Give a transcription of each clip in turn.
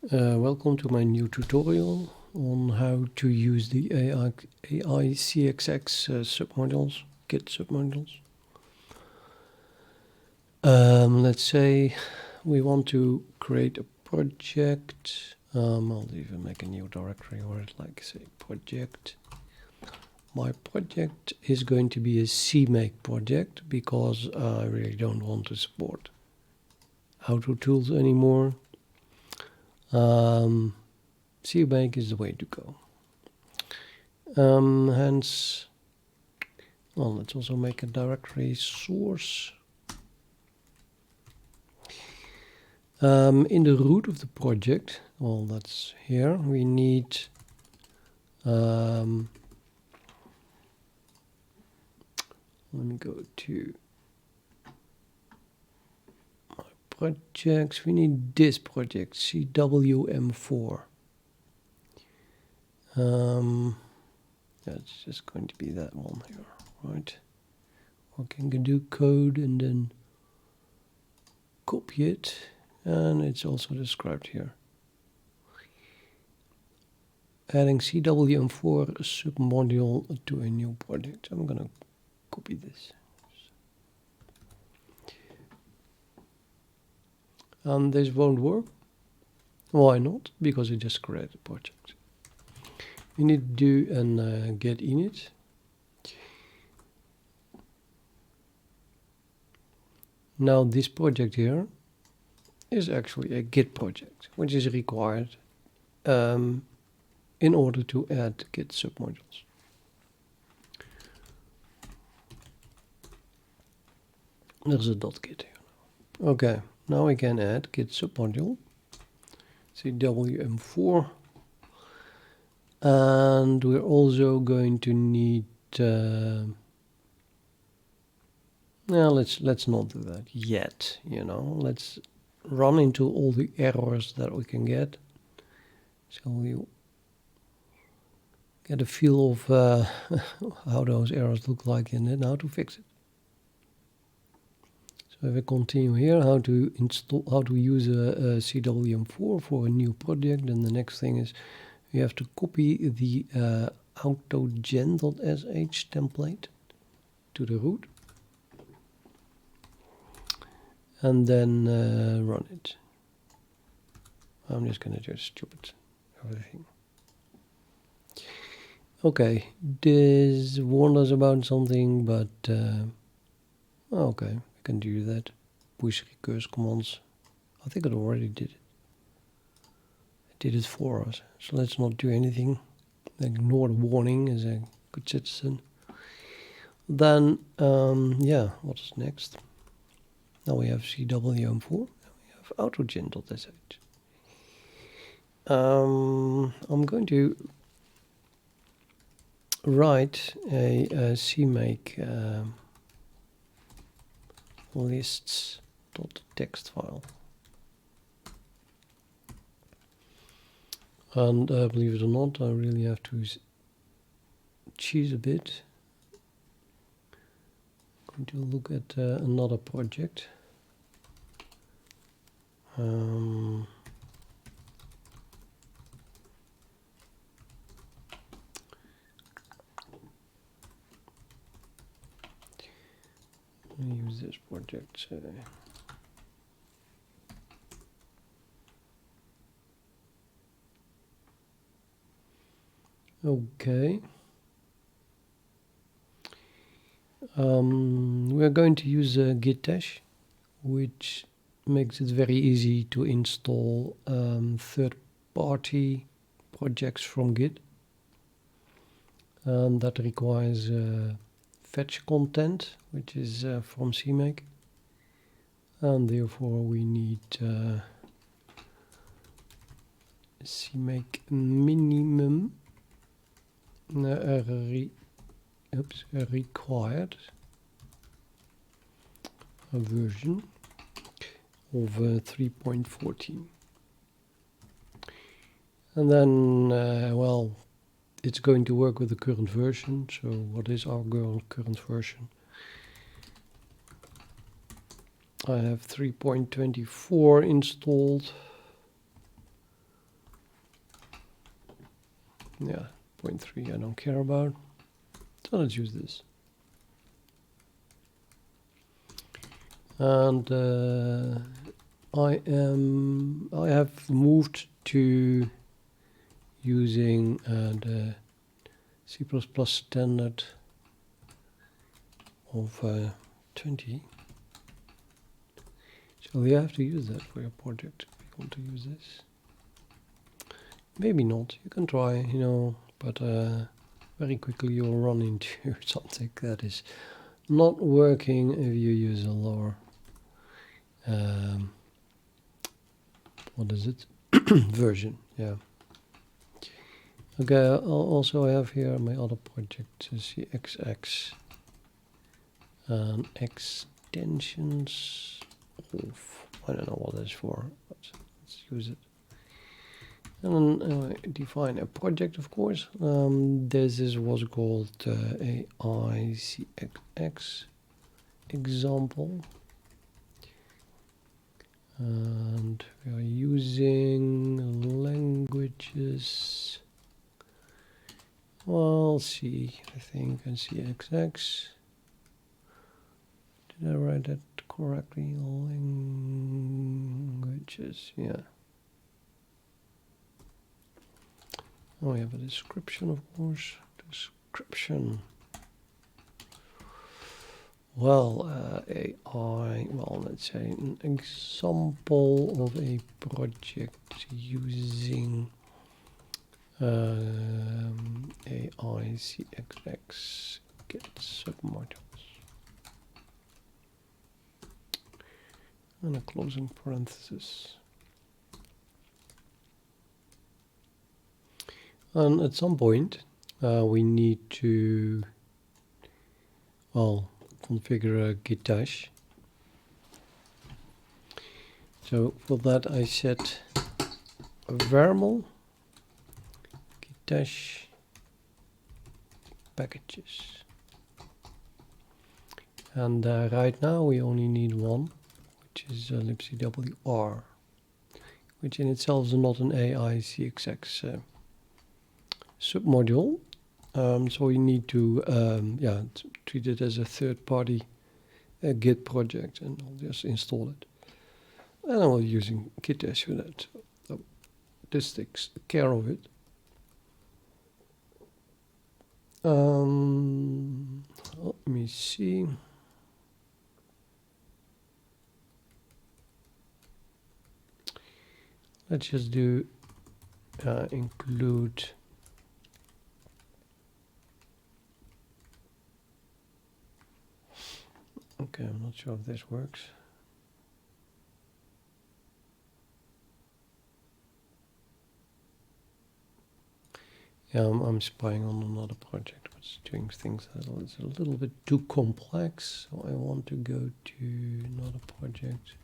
Welcome to my new tutorial on how to use the aicxx submodules, Git submodules. Let's say we want to create a project. I'll even make a new directory where it's like say project. My project is going to be a CMake project because I really don't want to support auto tools anymore. CMake is the way to go. Hence, well, let's also make a directory source. In the root of the project, well, that's here, we need let me go to my projects. We need this project, CWM4. That's just going to be that one here, right? We can do code and then copy it, and it's also described here. Adding CWM4 submodule to a new project. I'm gonna copy this. And this won't work. Why not? Because it just created a project. We need to do an get init. Now this project here is actually a Git project, which is required in order to add Git submodules. There's a .git here. Okay, now we can add Git submodule, CWM4, and we're also going to need. Let's not do that yet. Let's run into all the errors that we can get, so we get a feel of how those errors look like and then how to fix it. So if we continue here, how to use a CWM4 for a new project, then the next thing is we have to copy the autogen.sh template to the root and then run it. I'm just going to do stupid everything. Okay, this warned us about something, but okay, we can do that. Push recurse commands. I think it already did it. It did it for us. So let's not do anything. Ignore the warning as a good citizen. Then, yeah, what's next? Now we have CWM4 and we have autogen.sh. I'm going to write a CMake lists.txt file. And believe it or not, I really have to cheese a bit. I'm going to look at another project. Use this project. Okay. We're going to use a gitash, which makes it very easy to install third-party projects from Git. That requires fetch content, which is from CMake, and therefore we need CMake minimum required version of 3.14, and then well, it's going to work with the current version. So what is our current version? I have 3.24 installed. Yeah, 0.3 I don't care about. So let's use this. And I have moved to using the C++ standard of 20. So you have to use that for your project if you want to use this. Maybe not, you can try, you know, but very quickly you'll run into something that is not working if you use a lower, what is it, version, yeah. Okay, also I have here my other project, CXX, and extensions of, I don't know what that's for, but let's use it. And then define a project, of course. This is what's called aicxx example. And we are using languages. Well, C, I think, and CXX. Did I write that correctly? Languages, yeah. Oh, we have a description, of course. Description. Well, AI, well, let's say an example of a project using aicxx get submodules. And a closing parenthesis. And at some point, we need to, well, configure a gitash. So for that, I set a variable gitash packages. And right now we only need one, which is libcwd, which in itself is not an aicxx submodule. So we need to treat it as a third-party Git project, and I'll just install it. And I'm using gitash for that. So this takes care of it. Let me see. Let's just do include. Okay, I'm not sure if this works. Yeah, I'm spying on another project, but it's doing things that it's a little bit too complex. So I want to go to another project.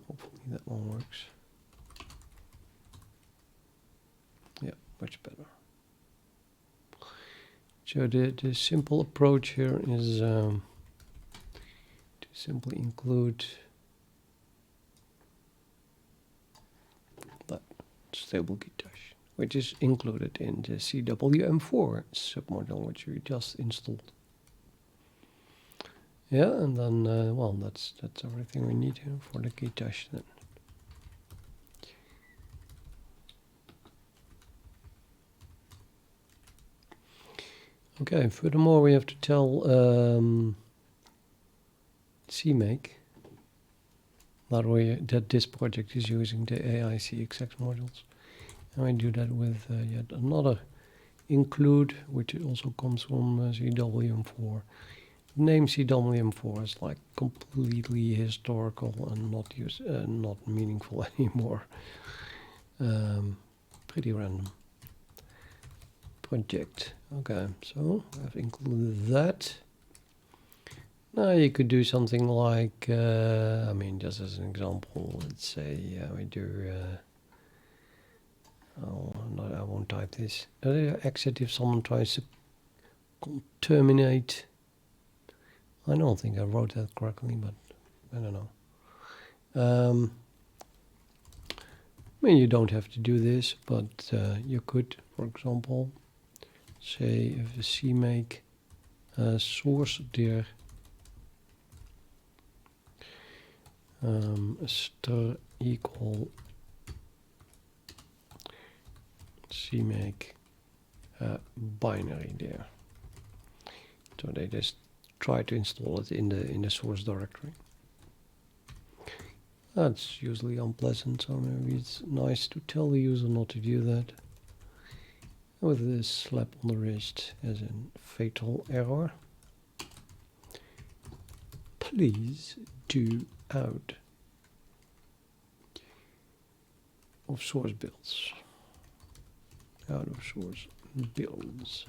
Hopefully that one works. Yeah, much better. So the simple approach here is to simply include that stable gitash, which is included in the CWM4 submodule, which we just installed. Yeah, and then well, that's everything we need here for the gitash then. Okay, furthermore we have to tell CMake that this project is using the aicxx modules. And we do that with yet another include, which also comes from CWM4. The name CWM4 is like completely historical and not meaningful anymore. Pretty random project. Okay, so I've included that. Now you could do something like, I mean, just as an example, let's say we do, I won't type this. Exit if someone tries to terminate. I don't think I wrote that correctly, but I don't know. I mean, you don't have to do this, but you could, for example, say if a CMake source dir str equal CMake binary there. So they just try to install it in the source directory. That's usually unpleasant, so maybe it's nice to tell the user not to do that. With this slap on the wrist as a fatal error. Please do out of source builds. Out of source builds,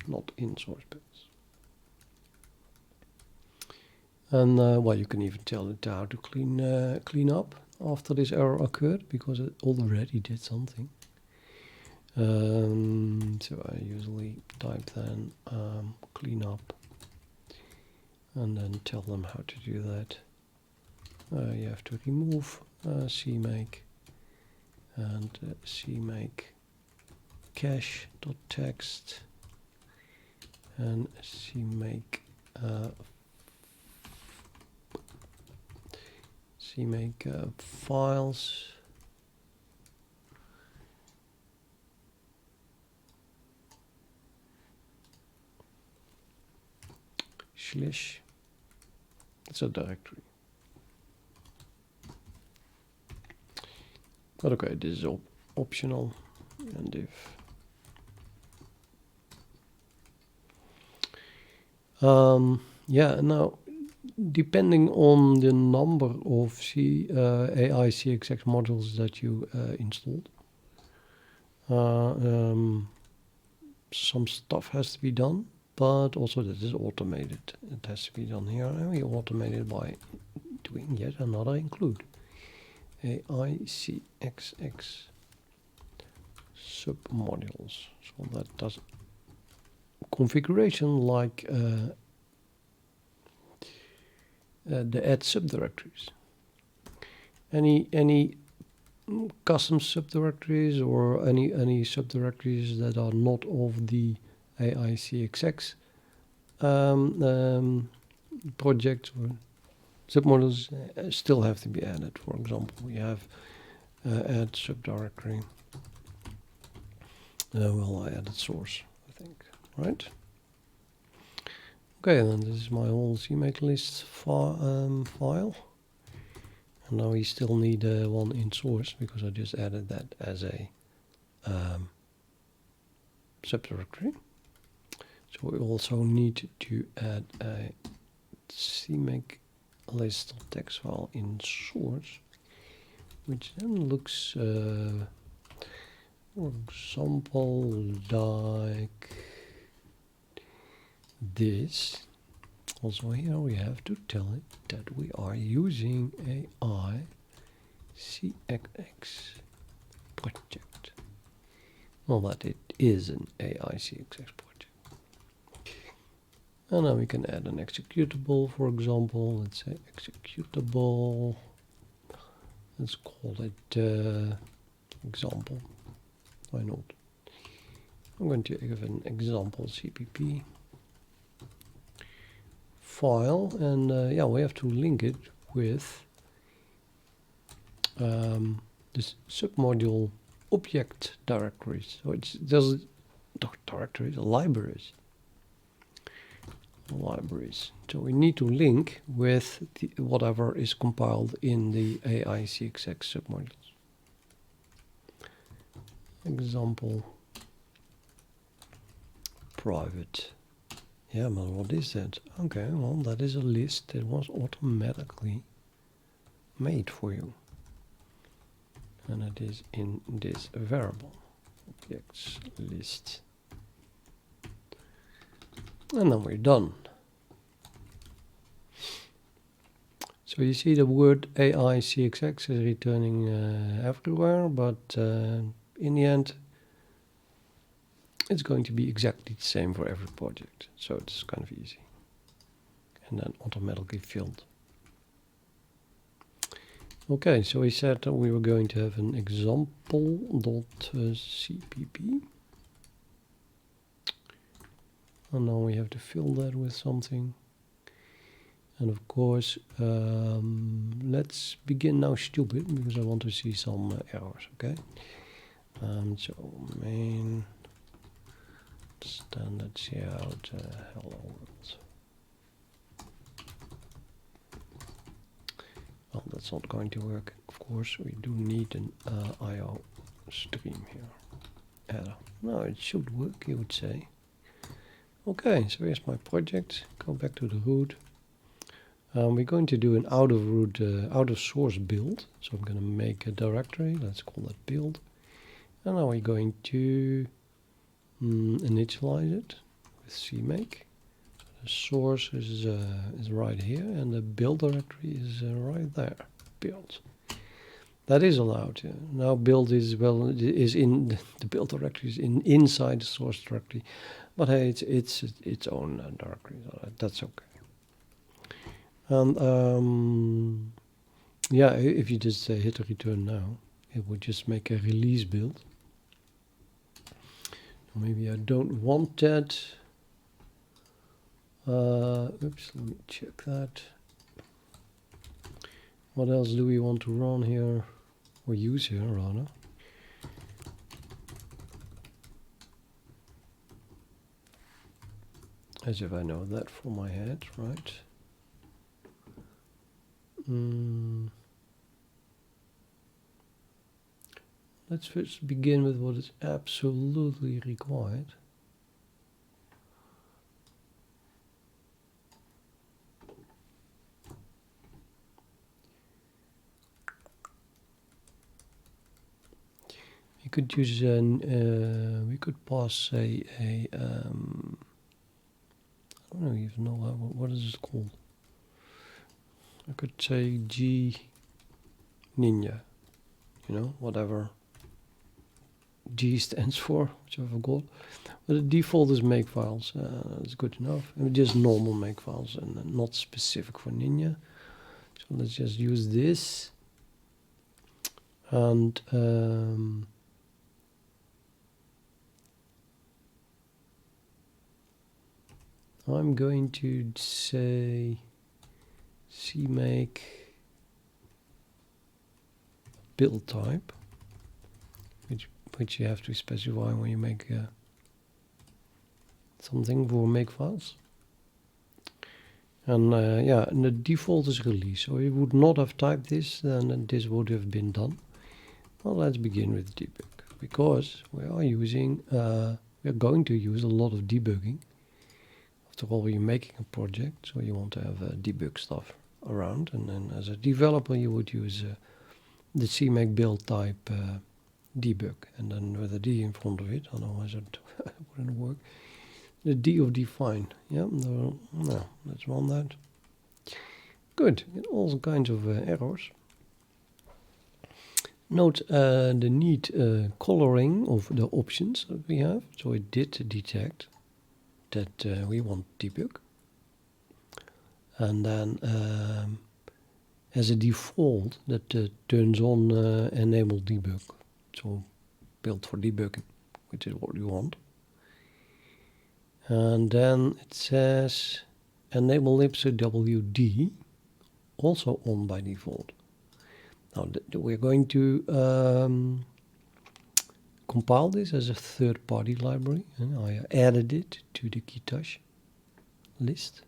not in source builds. And well, you can even tell it how to clean up after this error occurred, because it already did something. So I usually type then clean up, and then tell them how to do that. You have to remove CMake and CMake cache.text and CMake files. Slash. It's a directory. But okay, this is optional. And if yeah, now depending on the number of aicxx modules that you installed, some stuff has to be done, but also that is automated. It has to be done here, and we automate it by doing yet another include. aicxx submodules. So that does configuration like the add subdirectories. Any custom subdirectories or any subdirectories that are not of the aicxx project or submodules still have to be added. For example, we have add subdirectory. Well, I added source, I think, right? Okay, and then this is my whole CMake list file. And now we still need one in source, because I just added that as a subdirectory. So we also need to add a CMake list.txt file in source, which then looks, for example, like this. Also here we have to tell it that we are using a aicxx project. Well, that it is an aicxx project. And now we can add an executable, for example. Let's say executable. Let's call it example. Why not? I'm going to give an example CPP file, and yeah, we have to link it with this submodule object directories. So it's just directories, libraries. So we need to link with whatever is compiled in the aicxx submodules. Example private. Yeah, but what is that? Okay, well, that is a list that was automatically made for you. And it is in this variable, objects list. And then we're done. So you see the word aicxx is returning everywhere, but in the end, it's going to be exactly the same for every project. So it's kind of easy. And then automatically filled. Okay, so we said that we were going to have an example.cpp. And now we have to fill that with something. And of course, let's begin now stupid, because I want to see some errors, okay? So main standard cout hello world. Well, that's not going to work. Of course, we do need an IO stream here. No, it should work, you would say. Okay, so here's my project. Go back to the root. We're going to do an out of source build. So I'm going to make a directory. Let's call that build. And now we're going to initialize it with CMake. The source is right here, and the build directory is right there. Build. That is allowed. Yeah. Now build is in the build directory is inside the source directory, but hey, it's its own directory. So that's okay. And yeah, if you just hit return now, it would just make a release build. Maybe I don't want that. Oops, let me check that. What else do we want to run here, or use here, rather? As if I know that from my head, right? Let's first begin with what is absolutely required. We could use we could pass I don't even know what is it called. I could say G Ninja, you know, whatever G stands for, which I forgot. But the default is makefiles. That's good enough. And just normal makefiles and not specific for Ninja. So let's just use this. And I'm going to say CMake build type, which you have to specify when you make something for makefiles. And yeah, and the default is release. So you would not have typed this, then this would have been done. Well, let's begin with debug, because we are using, we are going to use a lot of debugging. After all, you're making a project, so you want to have debug stuff around. And then as a developer, you would use the CMake build type debug, and then with a D in front of it, otherwise it wouldn't work. The D of define, yeah, no, let's run that. Good, get all kinds of errors. Note the neat coloring of the options that we have. So it did detect that we want debug. And then as a default, that turns on enable debug. So built for debugging, which is what we want. And then it says enable libcwd, also on by default. Now we're going to compile this as a third-party library, and I added it to the gitash list.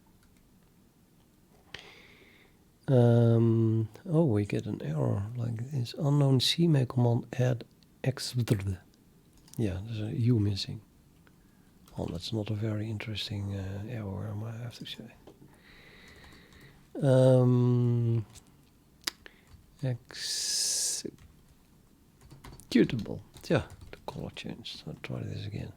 Oh, we get an error like this: unknown CMake command add x. Yeah, there's a U missing. Well, that's not a very interesting error, I might have to say. Executable. Yeah, the color changed. I'll try this again.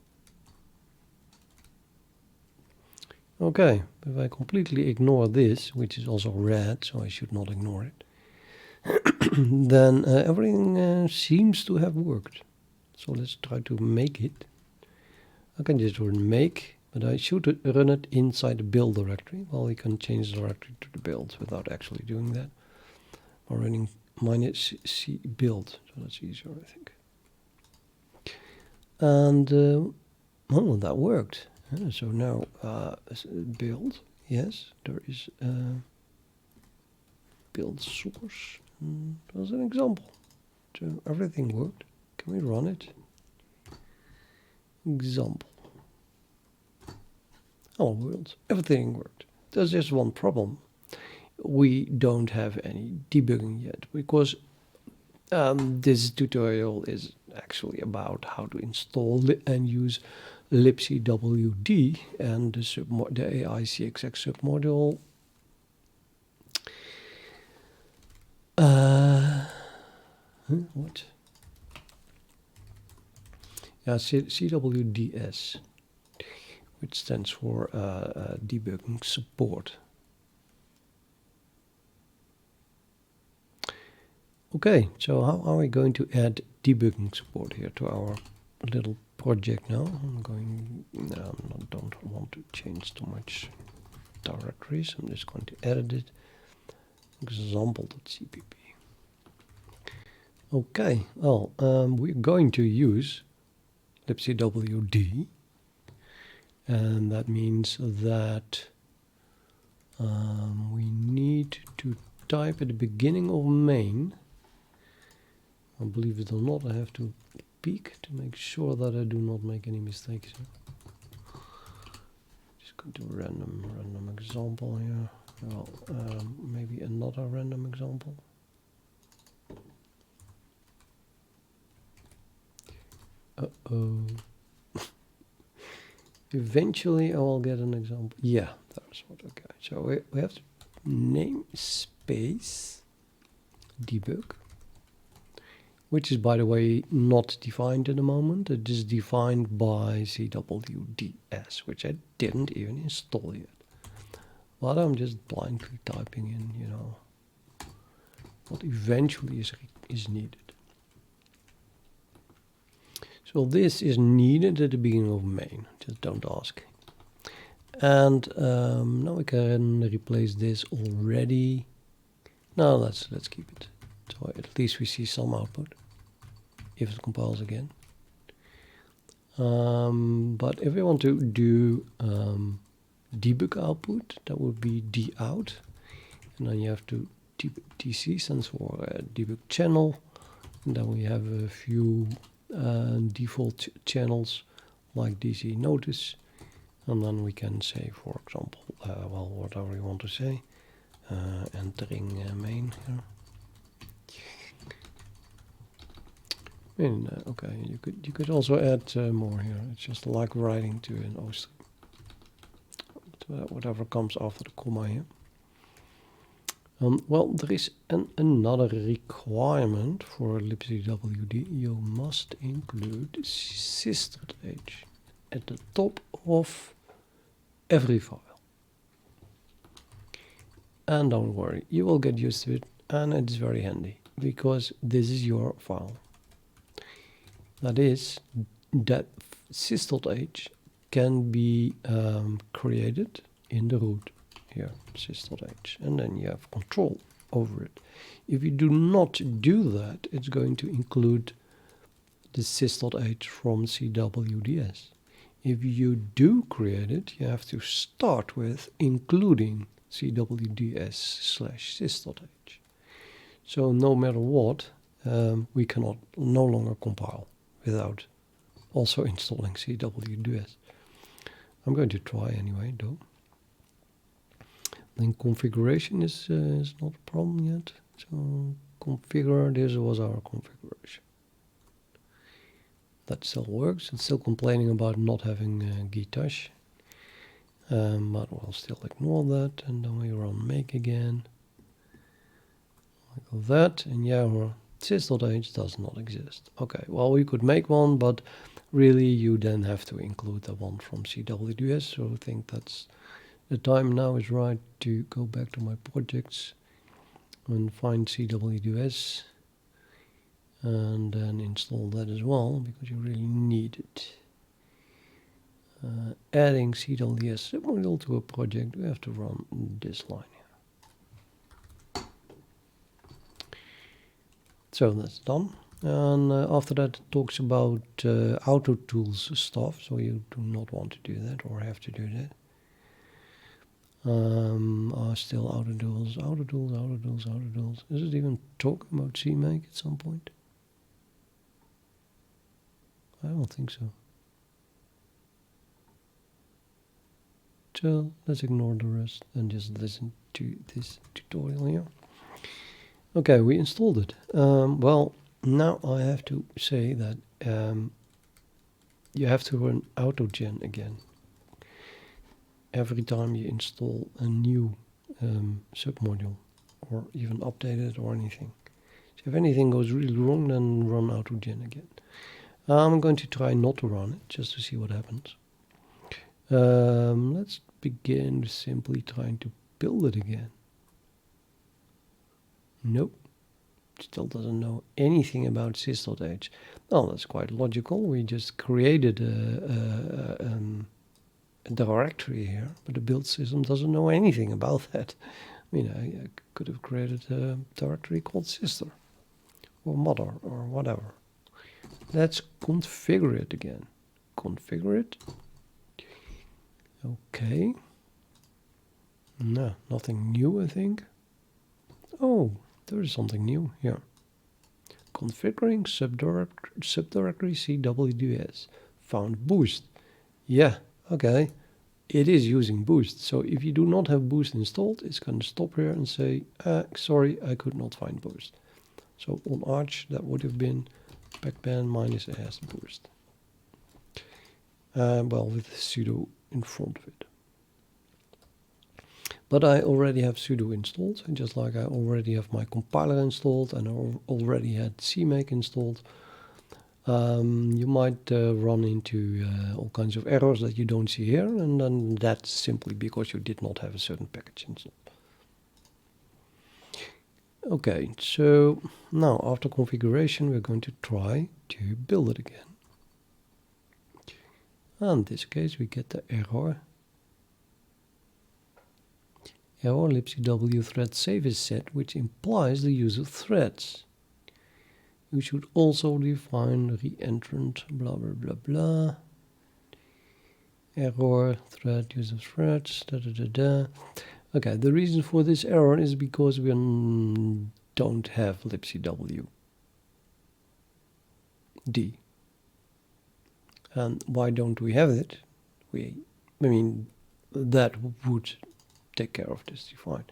Okay, if I completely ignore this, which is also red, so I should not ignore it, then everything seems to have worked. So let's try to make it. I can just run make, but I should run it inside the build directory. Well, we can change the directory to the build without actually doing that. By running minus C build, so that's easier, I think. And oh, that worked. So now build, yes, there is build source. As an example. So everything worked. Can we run it? Example. Oh, world. Everything worked. There's just one problem. We don't have any debugging yet because this tutorial is actually about how to install and use libcwd and the aicxx submodule. What? Yeah, cwds, which stands for debugging support. Okay, so how are we going to add debugging support here to our little project now? Don't want to change too much directories. I'm just going to edit it. Example.cpp. Okay, well, we're going to use libcwd, and that means that we need to type at the beginning of main. I believe it or not, I have to peek to make sure that I do not make any mistakes here. Just go to random example here. Well, maybe another random example. Uh-oh. Eventually I will get an example. Yeah, that's what. Okay, so we have to name space debug, which is, by the way, not defined at the moment. It is defined by cwds, which I didn't even install yet. But I'm just blindly typing in, you know, what eventually is needed. So this is needed at the beginning of main. Just don't ask. And now we can replace this already. No, let's keep it. So at least we see some output if it compiles again. But if we want to do debug output, that would be dout, and then you have to tc stands for debug channel, and then we have a few default channels like dc notice, and then we can say, for example, well, whatever we want to say, entering main here. And, okay, you could also add more here. It's just like writing to an O string. Whatever comes after the comma here. Well, there is another requirement for libcwd. You must include sys.h at the top of every file. And don't worry, you will get used to it, and it's very handy because this is your file. That is, that sys.h can be created in the root here, sys.h, and then you have control over it. If you do not do that, it's going to include the sys.h from cwds. If you do create it, you have to start with including cwds/sys.h. So no matter what, we cannot no longer compile without also installing cwds. I'm going to try anyway, though. Then configuration is not a problem yet. So configure, this was our configuration. That still works. It's still complaining about not having gitash. But we'll still ignore that, and then we run make again. Like that, and yeah, our sys.h does not exist. Okay, well, we could make one, but really you then have to include the one from cwds. So I think that's the time now is right to go back to my projects and find cwds and then install that as well, because you really need it. Adding cwds submodule to a project, we have to run this line here. So that's done. And after that, it talks about auto tools stuff. So you do not want to do that or have to do that. Are still auto tools, auto tools, auto tools, auto tools. Is it even talking about CMake at some point? I don't think so. So let's ignore the rest and just listen to this tutorial here. Okay, we installed it. Well, now I have to say that you have to run autogen again every time you install a new submodule or even update it or anything. So if anything goes really wrong, then run autogen again. I'm going to try not to run it just to see what happens. Let's begin with simply trying to build it again. Nope, still doesn't know anything about sys.h. Well, that's quite logical. We just created a directory here, but the build system doesn't know anything about that. I mean, I could have created a directory called sister or mother or whatever. Let's configure it again. Configure it. Okay. No, nothing new, I think. Oh, there is something new here. Configuring subdirectory cwds. Found boost. Yeah, okay. It is using boost. So if you do not have boost installed, it's going to stop here and say, sorry, I could not find boost. So on Arch, that would have been backband minus -s boost. Well, with sudo in front of it. But I already have sudo installed, and just like I already have my compiler installed and I already had CMake installed. You might run into all kinds of errors that you don't see here, and then that's simply because you did not have a certain package installed. Okay, so now after configuration, we're going to try to build it again. And in this case, we get the error. Error libcwd threadsafe is set, which implies the use of threads. You should also define reentrant, blah, blah, blah, blah. Error, thread, use of threads, da, da, da, da. Okay, the reason for this error is because we don't have libcwd. And why don't we have it? I mean, that would take care of this define.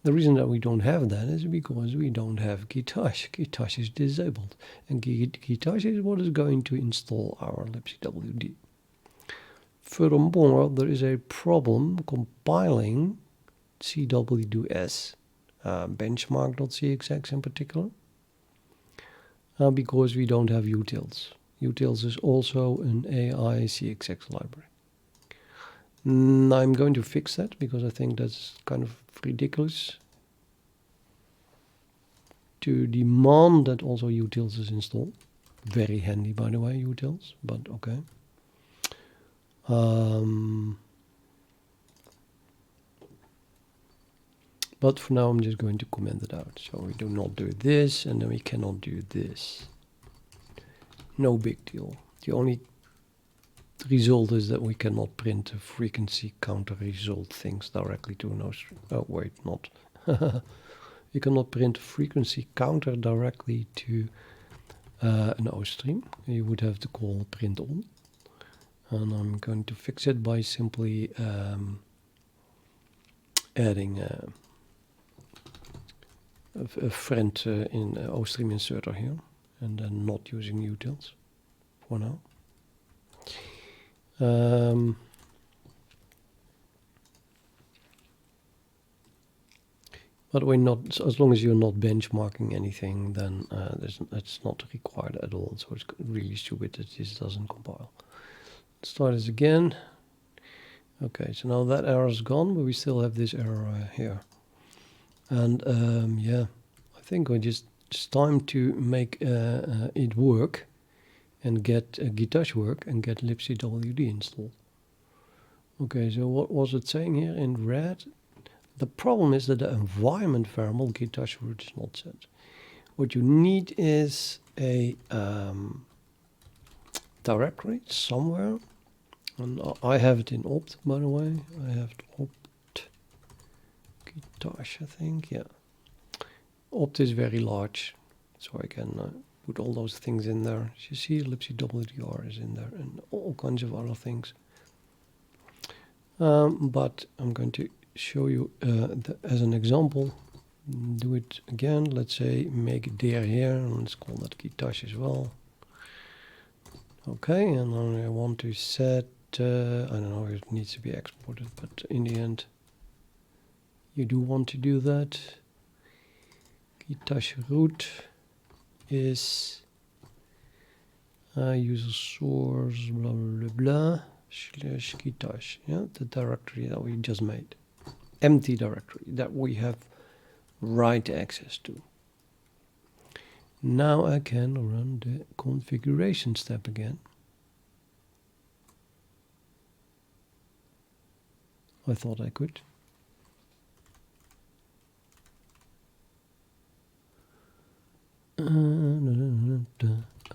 The reason that we don't have that is because we don't have gitash. Gitash is disabled, and gitash is what is going to install our libcwd. Furthermore, there is a problem compiling cwds, benchmark.aicxx in particular, because we don't have utils. Utils is also an aicxx library. I'm going to fix that because I think that's kind of ridiculous to demand that also utils is installed. Very handy, by the way, utils, but okay. But for now, I'm just going to comment it out. So we do not do this, and then we cannot do this. No big deal. The only result is that we cannot print a frequency counter result things directly to an O stream. Oh, wait, not. You cannot print a frequency counter directly to an O stream. You would have to call print on. And I'm going to fix it by simply adding a friend in O stream inserter here, and then not using utils for now. But we're not, as long as you're not benchmarking anything, then that's not required at all. So it's really stupid that this doesn't compile. Let's start this again. Okay, so now that error is gone, but we still have this error here. And yeah, I think it's time to make it work and get gitash work and get libcwd installed. Okay, so what was it saying here in red? The problem is that the environment variable gitash root is not set. What you need is a directory somewhere, and I have it in opt, by the way. I have it opt gitash, I think. Yeah, opt is very large, so I can put all those things in there. As you see, libcwd is in there, and all kinds of other things. But I'm going to show you as an example. Do it again. Let's say make dir here, and let's call that gitash as well. Okay, and then I want to set, I don't know if it needs to be exported, but in the end, you do want to do that. Gitash root is user source, blah, blah, blah, slash gitash, yeah, the directory that we just made. Empty directory that we have write access to. Now I can run the configuration step again. I thought I could.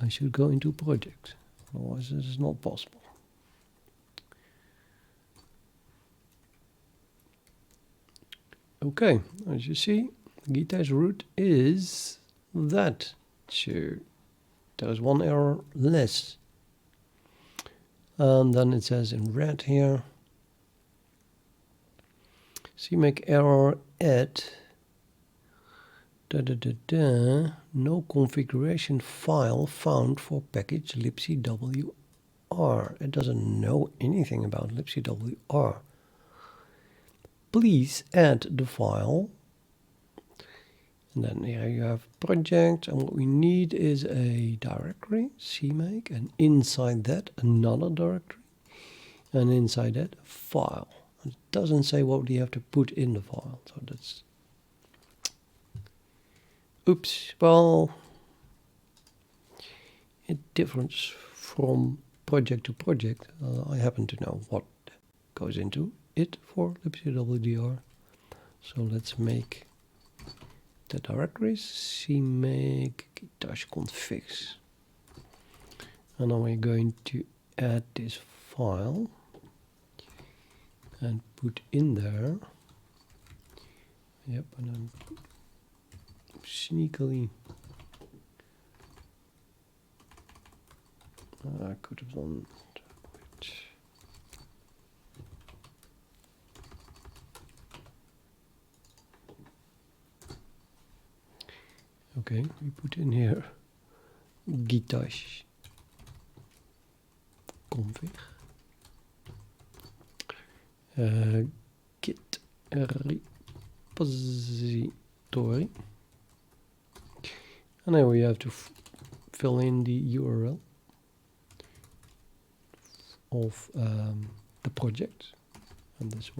I should go into project, otherwise this is not possible. Okay, as you see, gitash root is that. So there's one error less. And then it says in red here, CMake error add no configuration file found for package libcwr. It doesn't know anything about libcwr. Please add the file. And then here you have project, and what we need is a directory, CMake, and inside that another directory, and inside that file. It doesn't say what you have to put in the file, so that's oops. Well, it differs from project to project. I happen to know what goes into it for libcwd. So let's make the directories CMake gitash configs, and then we're going to add this file and put in there. Yep, and then sneakily I could have done it. Okay, we put in here gitash config git repository, and then we have to fill in the URL of the project, and this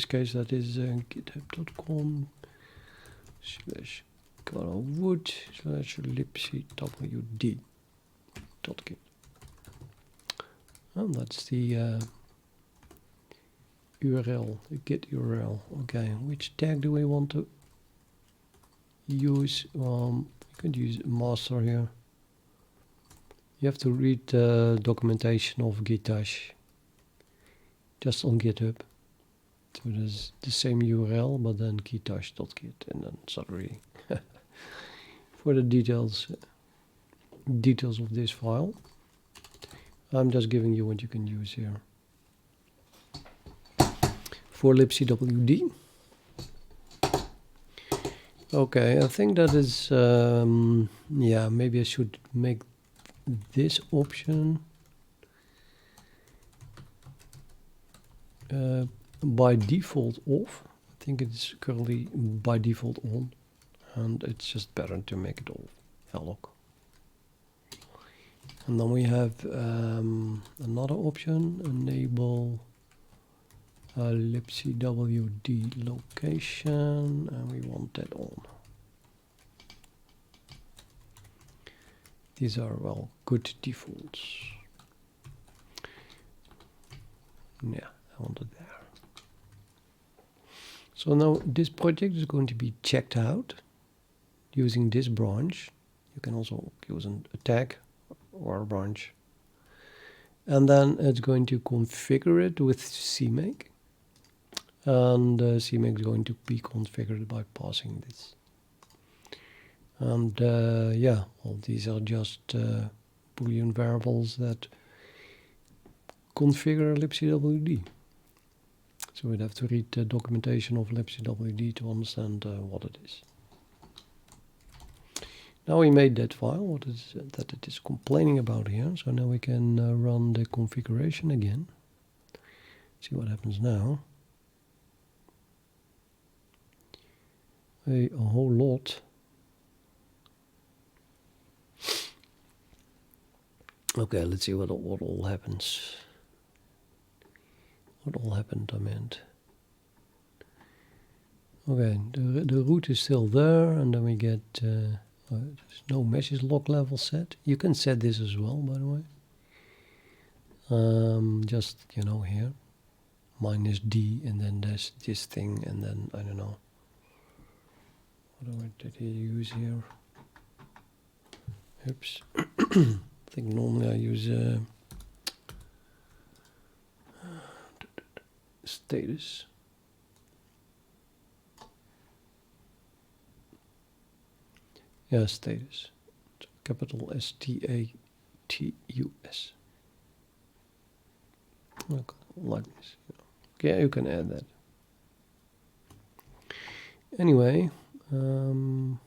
case that is github.com/libcwd.git, and that's the URL, the git URL. Okay, which tag do we want to use? You could use master here. You have to read the documentation of gitash just on GitHub. So there's the same URL, but then gitash.git, and then sorry for the details of this file. I'm just giving you what you can use here. For libcwd. Okay, I think that is, yeah, maybe I should make this option by default off. I think it's currently by default on, and it's just better to make it off. Helloc. And then we have another option, enable libcwd location, and we want that on. These are, well, good defaults. Yeah, I want it there. So now this project is going to be checked out using this branch. You can also use a tag or a branch. And then it's going to configure it with CMake. And CMake is going to be configured by passing this. And yeah, well, these are just Boolean variables that configure libcwd. So we'd have to read the documentation of libcwd to understand what it is. Now we made that file, what is that it is complaining about here. So now we can run the configuration again. See what happens now. A whole lot. Okay, let's see what all happens. What all happened, I meant. Okay, the root is still there, and then we get there's no message log level set. You can set this as well, by the way. Just, you know, here -d, and then there's this thing, and then I don't know. What word did he use here? Oops. I think normally I use status. Yeah, status. So capital STATUS. Okay, like this. Okay, you can add that. Anyway, then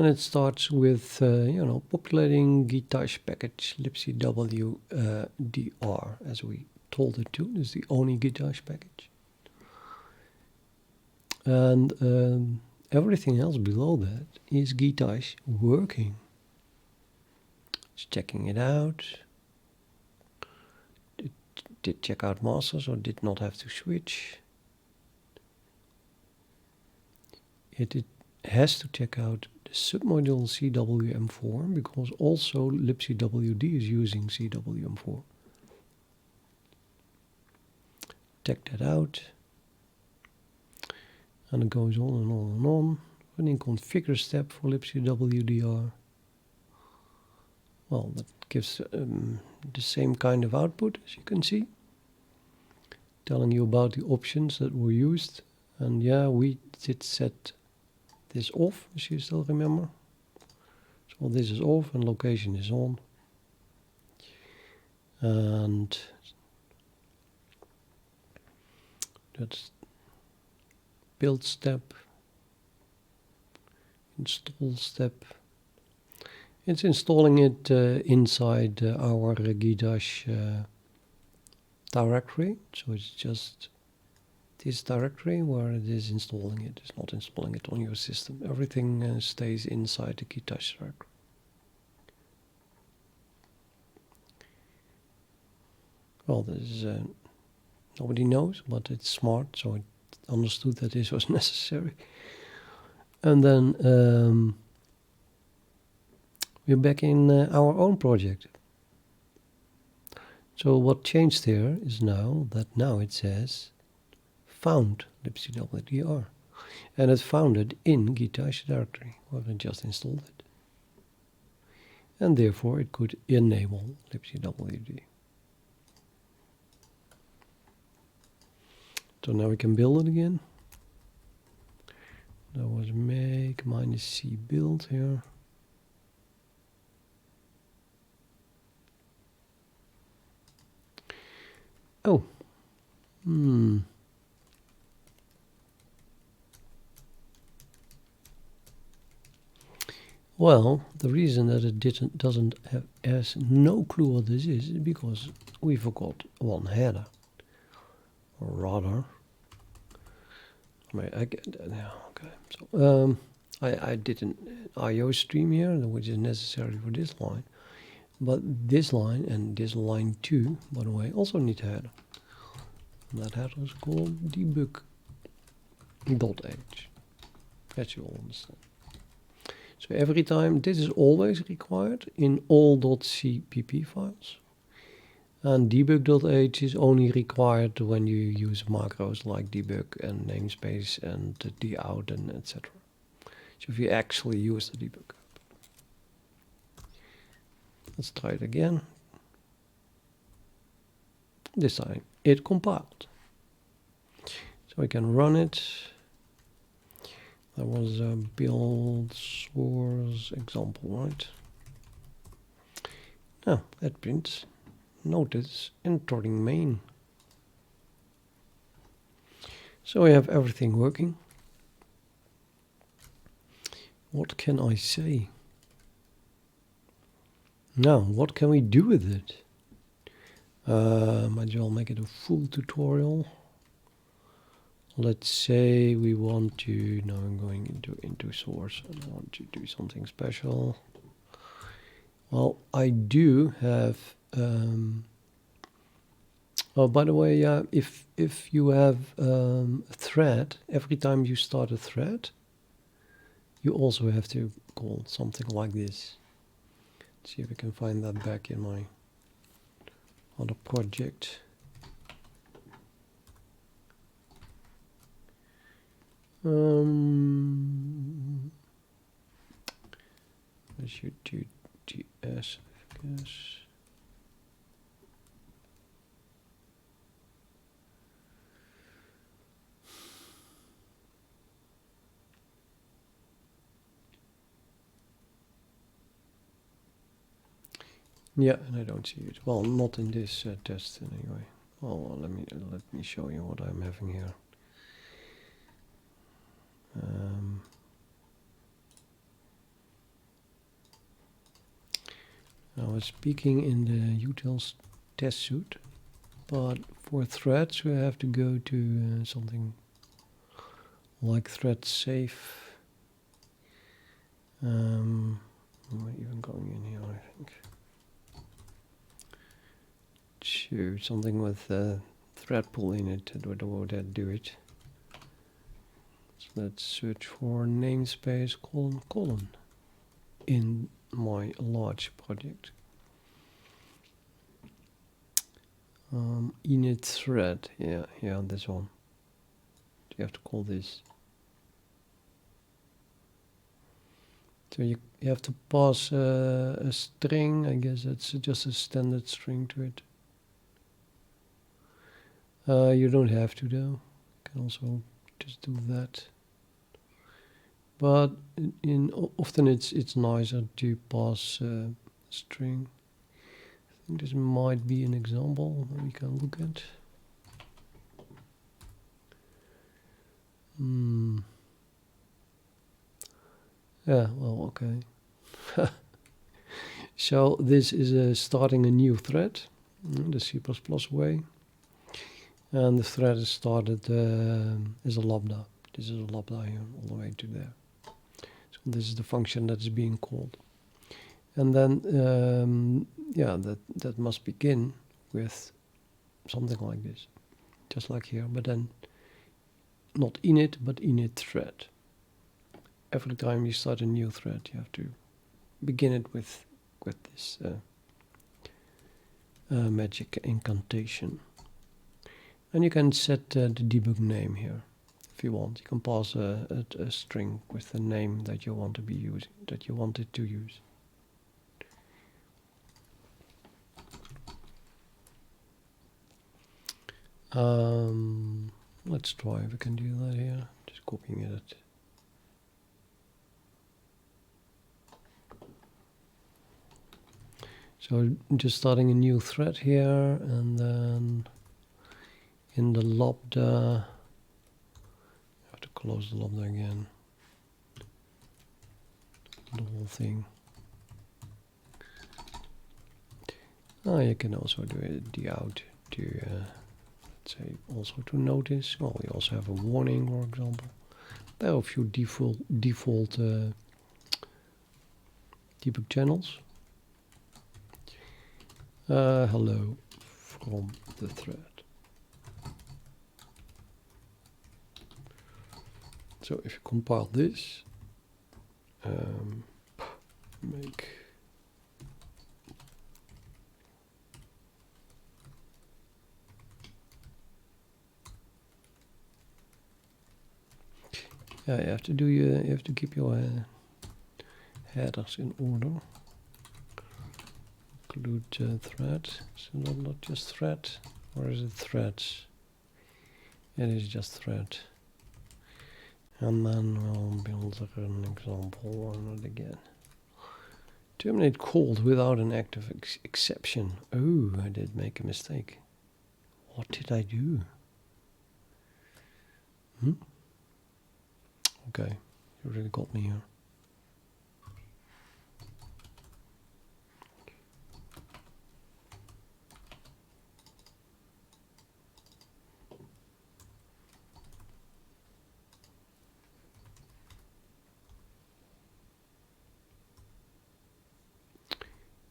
it starts with you know, populating gitash package libcwd as we told it to. This is the only gitash package, and everything else below that is gitash working. It's checking it out. It did check out master, so did not have to switch. It has to check out the submodule CWM4 because also libcwd is using CWM4. Check that out. And it goes on and on and on. Running configure step for libcwd. Well, that gives the same kind of output, as you can see. Telling you about the options that were used. And yeah, we did set this off, as you still remember. So this is off and location is on. And that's build step, install step. It's installing it inside our gitash directory. So it's just this directory where it is installing it. It's not installing it on your system. Everything stays inside the gitash directory. Well, this is nobody knows, but it's smart, so it understood that this was necessary. And then we're back in our own project. So what changed here is now that now it says found libcwd, and it found it in gitash directory where I just installed it, and therefore it could enable libcwd. So now we can build it again. That was make -c build here. Oh, well, the reason that it has no clue what this is because we forgot one header, or rather. I get that now. Okay, so I did an IO stream here, which is necessary for this line, but this line and this line 2, by the way, also need a header. And that header is called debug.h. That you all understand. So every time, this is always required in all .cpp files. And debug.h is only required when you use macros like debug and namespace and the out and etc. So if you actually use the debug. Let's try it again. This time it compiled. So we can run it. That was a build source example, right? Now it prints. Notice entering main. So we have everything working. What can I say? Now, what can we do with it? Might as well make it a full tutorial. Let's say we want to, now I'm going into source and I want to do something special. Well, I do have, oh, by the way, if you have a thread, every time you start a thread, you also have to call something like this. Let's see if we can find that back in my other project. I should do gs, I guess. Yeah, and I don't see it. Well, not in this test anyway. Well, let me show you what I'm having here. I was speaking in the utils test suite, but for threads we have to go to something like threadsafe. I'm even going in here, I think. To something with threadpool in it, would that do it? So let's search for namespace : in my large project. Init thread, yeah, this one. You have to call this. So you have to pass a string. I guess that's just a standard string to it. You don't have to though. You can also just do that. But often it's nicer to pass a string. I think this might be an example that we can look at. Yeah, well, okay. So this is starting a new thread, the C++ way. And the thread is started as a lambda. This is a lambda here, all the way to there. So this is the function that is being called. And then, yeah, that must begin with something like this. Just like here, but then not init, but init thread. Every time you start a new thread, you have to begin it with this magic incantation. And you can set the debug name here if you want. You can pass a string with the name that you want to be using, that you want it to use. Let's try if we can do that here. Just copying it. So just starting a new thread here, and then in the lambda, I have to close the lambda again. The whole thing. Oh, you can also do the out to, let's say, also to notice. Well, we also have a warning, for example. There are a few default debug channels. Hello from the thread. So if you compile this, make Yeah, you have to keep your headers in order. Include thread, so not just thread, or is it threads? It is just thread. And then we'll build an example on it again. Terminate called without an active exception. Oh, I did make a mistake. What did I do? Okay, you really got me here.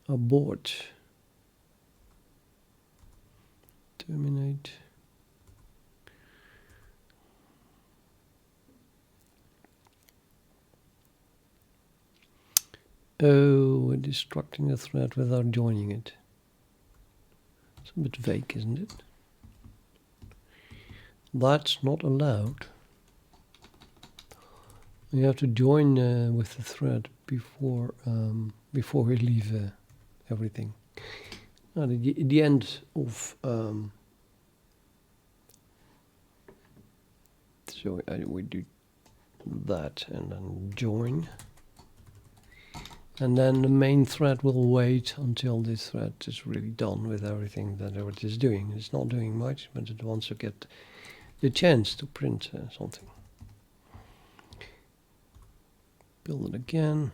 Abort. Terminate. Oh, we're destructing the thread without joining it. It's a bit vague, isn't it? That's not allowed. We have to join with the thread before we leave everything. At the end of so we do that and then join, and then the main thread will wait until this thread is really done with everything that it is doing. It's not doing much, but it wants to get the chance to print something. Build it again,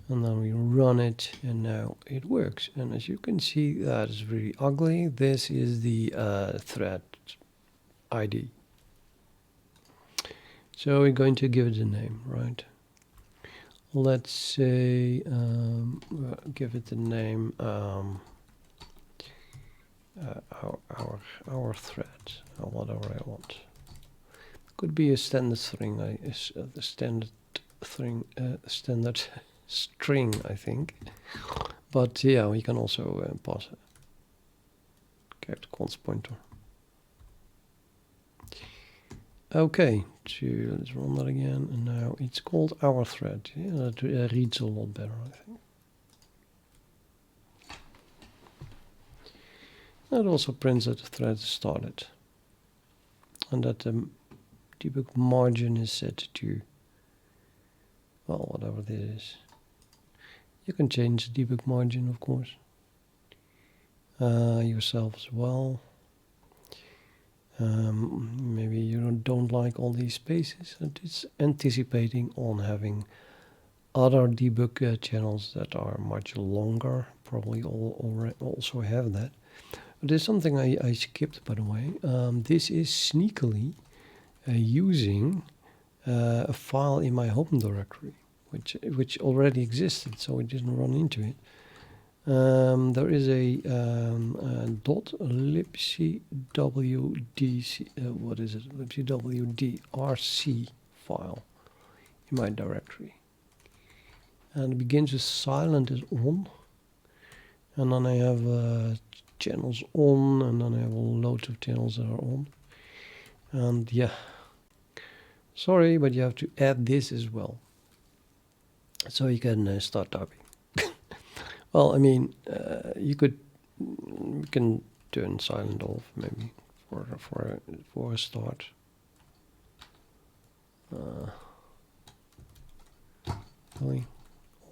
and then we run it, and now it works. And as you can see, that is really ugly. This is the thread ID. So we're going to give it a name, right? Let's say give it the name our thread, or whatever I want. Could be a standard string, standard string, I think. But yeah, we can also pass a character const pointer. Okay, so let's run that again, and now it's called our thread. Yeah, that reads a lot better, I think. It also prints that the thread started, and that the debug margin is set to, well, whatever this is. You can change the debug margin, of course, yourself as well. Maybe you don't like all these spaces, and it's anticipating on having other debug channels that are much longer. Probably also have that. But there's something I skipped, by the way. This is sneakily using a file in my home directory, which already existed, so we didn't run into it. There is a .libcwd, what is it? libcwd.rc file in my directory, and it begins with silent is on, and then I have channels on, and then I have loads of channels that are on, and yeah, sorry, but you have to add this as well, so you can start typing. Well, I mean, you can turn silent off maybe for a start. Really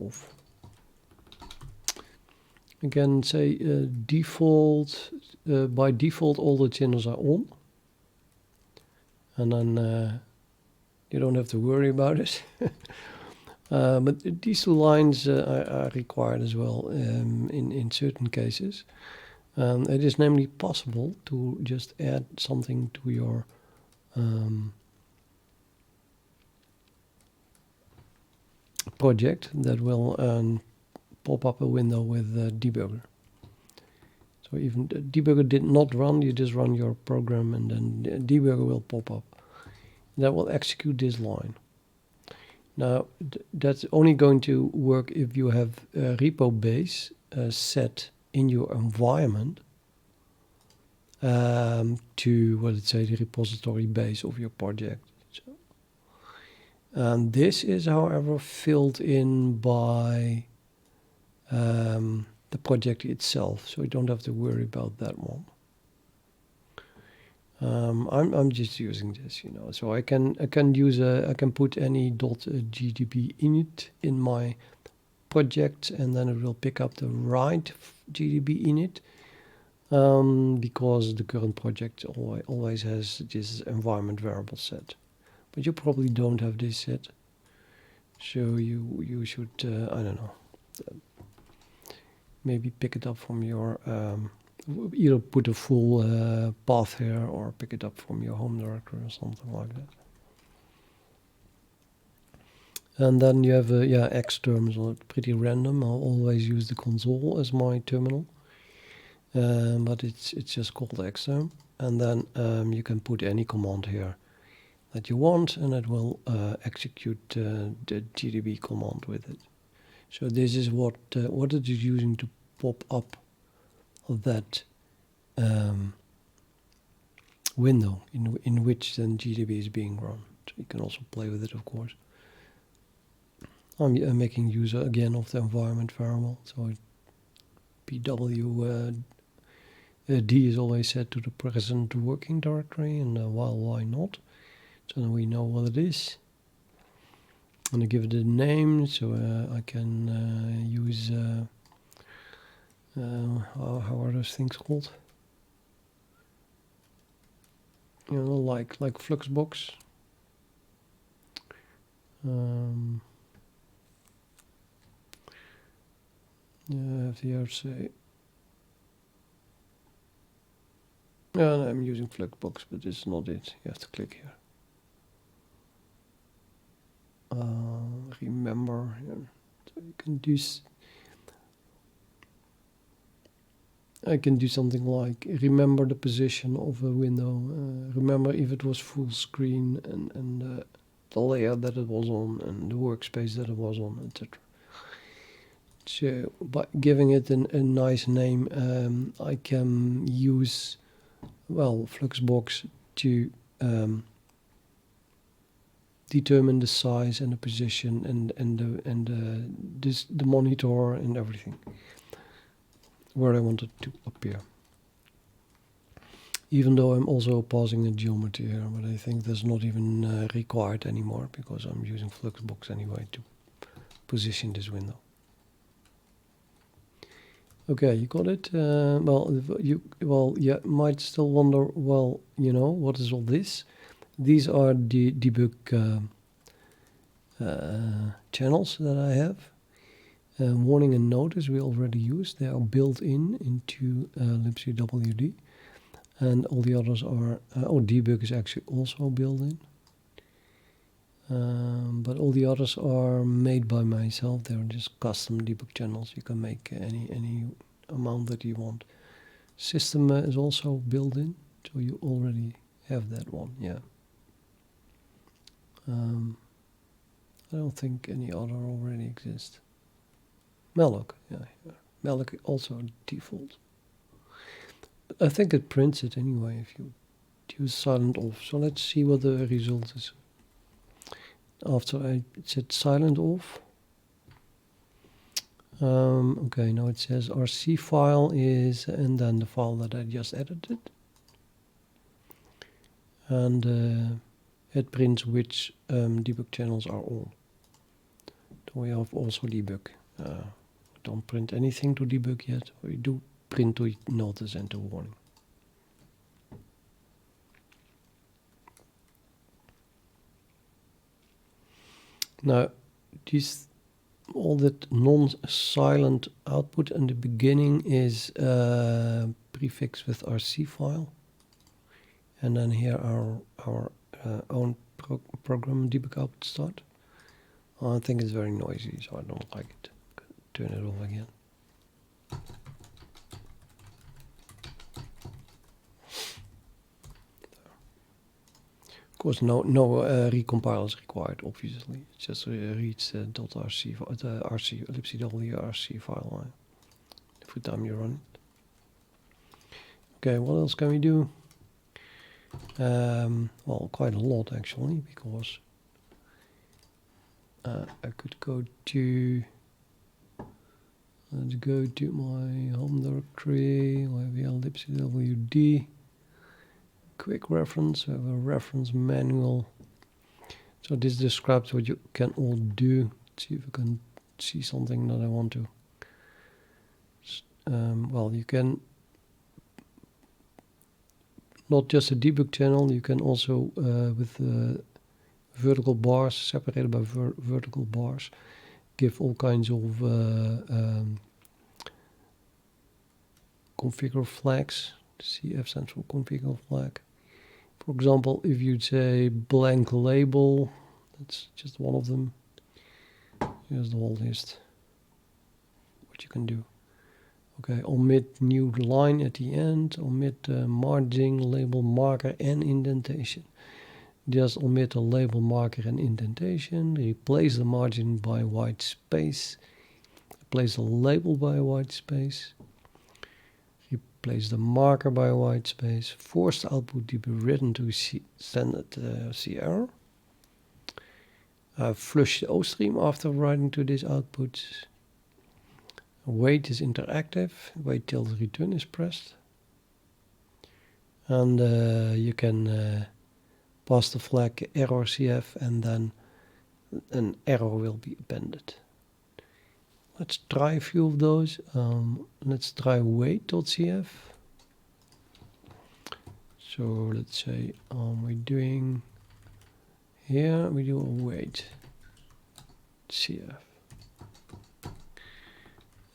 off. Again, say default. By default, all the channels are on, and then you don't have to worry about it. But these two lines are required as well in certain cases. It is namely possible to just add something to your project that will pop up a window with debugger. So even the debugger did not run, you just run your program, and then the debugger will pop up. That will execute this line. Now, that's only going to work if you have a repo base set in your environment to, well, let's say, the repository base of your project. So And this is, however, filled in by the project itself, so you don't have to worry about that one. I'm just using this, you know, so I can put any .gdb init in my project, and then it will pick up the right gdb init, because the current project always has this environment variable set. But you probably don't have this set, so you should I don't know, maybe pick it up from your either put a full path here or pick it up from your home directory or something like that. And then you have X terms are pretty random. I'll always use the console as my terminal, but it's just called X term. And then you can put any command here that you want, and it will execute the GDB command with it. So this is what it is using to pop up that window in which then GDB is being run. So you can also play with it, of course. I'm making use again of the environment variable. So pwd is always set to the present working directory, and why not? So then we know what it is. I'm gonna give it a name, so I can use how are those things called? You know, like Fluxbox. Yeah, I have here say. No, I'm using Fluxbox, but it's not it. You have to click here. Remember, yeah. So you can do. I can do something like remember the position of a window, remember if it was full screen, and the layer that it was on, and the workspace that it was on, etc. So by giving it a nice name, I can use, well, Fluxbox to determine the size and the position and the monitor and everything where I want it to appear. Even though I'm also passing a geometry here, but I think that's not even required anymore because I'm using Fluxbox anyway to position this window. Okay, you got it. You might still wonder. Well, you know, what is all this? These are the debug channels that I have. Warning and notice we already used. They are built into libcwd, and all the others are. Debug is actually also built in. But all the others are made by myself. They're just custom debug channels. You can make any amount that you want. System is also built in, so you already have that one. Yeah. I don't think any other already exists. malloc, yeah. Malloc also default. I think it prints it anyway if you use silent off. So let's see what the result is. After I set silent off. Okay, now it says RC file is, and then the file that I just edited. And it prints which debug channels are on. So we have also debug. Don't print anything to debug yet. We do print to notice and to warning. Now, all that non-silent output in the beginning is prefixed with RC file, and then here our own program debug output start. I think it's very noisy, so I don't like it. Turn it off again. Of course, no recompile is required. Obviously, it just reads the .rc libcwd rc file every time you run it. Okay, what else can we do? Well, quite a lot actually, because I could go to, let's go to my home directory, evio libcwd, quick reference, we have a reference manual. So this describes what you can all do. Let's see if I can see something that I want to. Well, you can not just a debug channel, you can also with vertical bars, separated by vertical bars, give all kinds of configure flags. CF stands for configure flag. For example, if you'd say blank label, that's just one of them. Here's the whole list. What you can do. Okay, omit new line at the end, omit margin, label, marker, and indentation. Just omit a label, marker, and indentation. Replace the margin by white space. Replace the label by a white space. Replace the marker by a white space. Force the output to be written to standard CR. Flush the O stream after writing to this output. Wait is interactive. Wait till the return is pressed. And you can pass the flag error CF, and then an error will be appended. Let's try a few of those. Let's try wait.cf. So let's say we're doing here, we do a wait CF.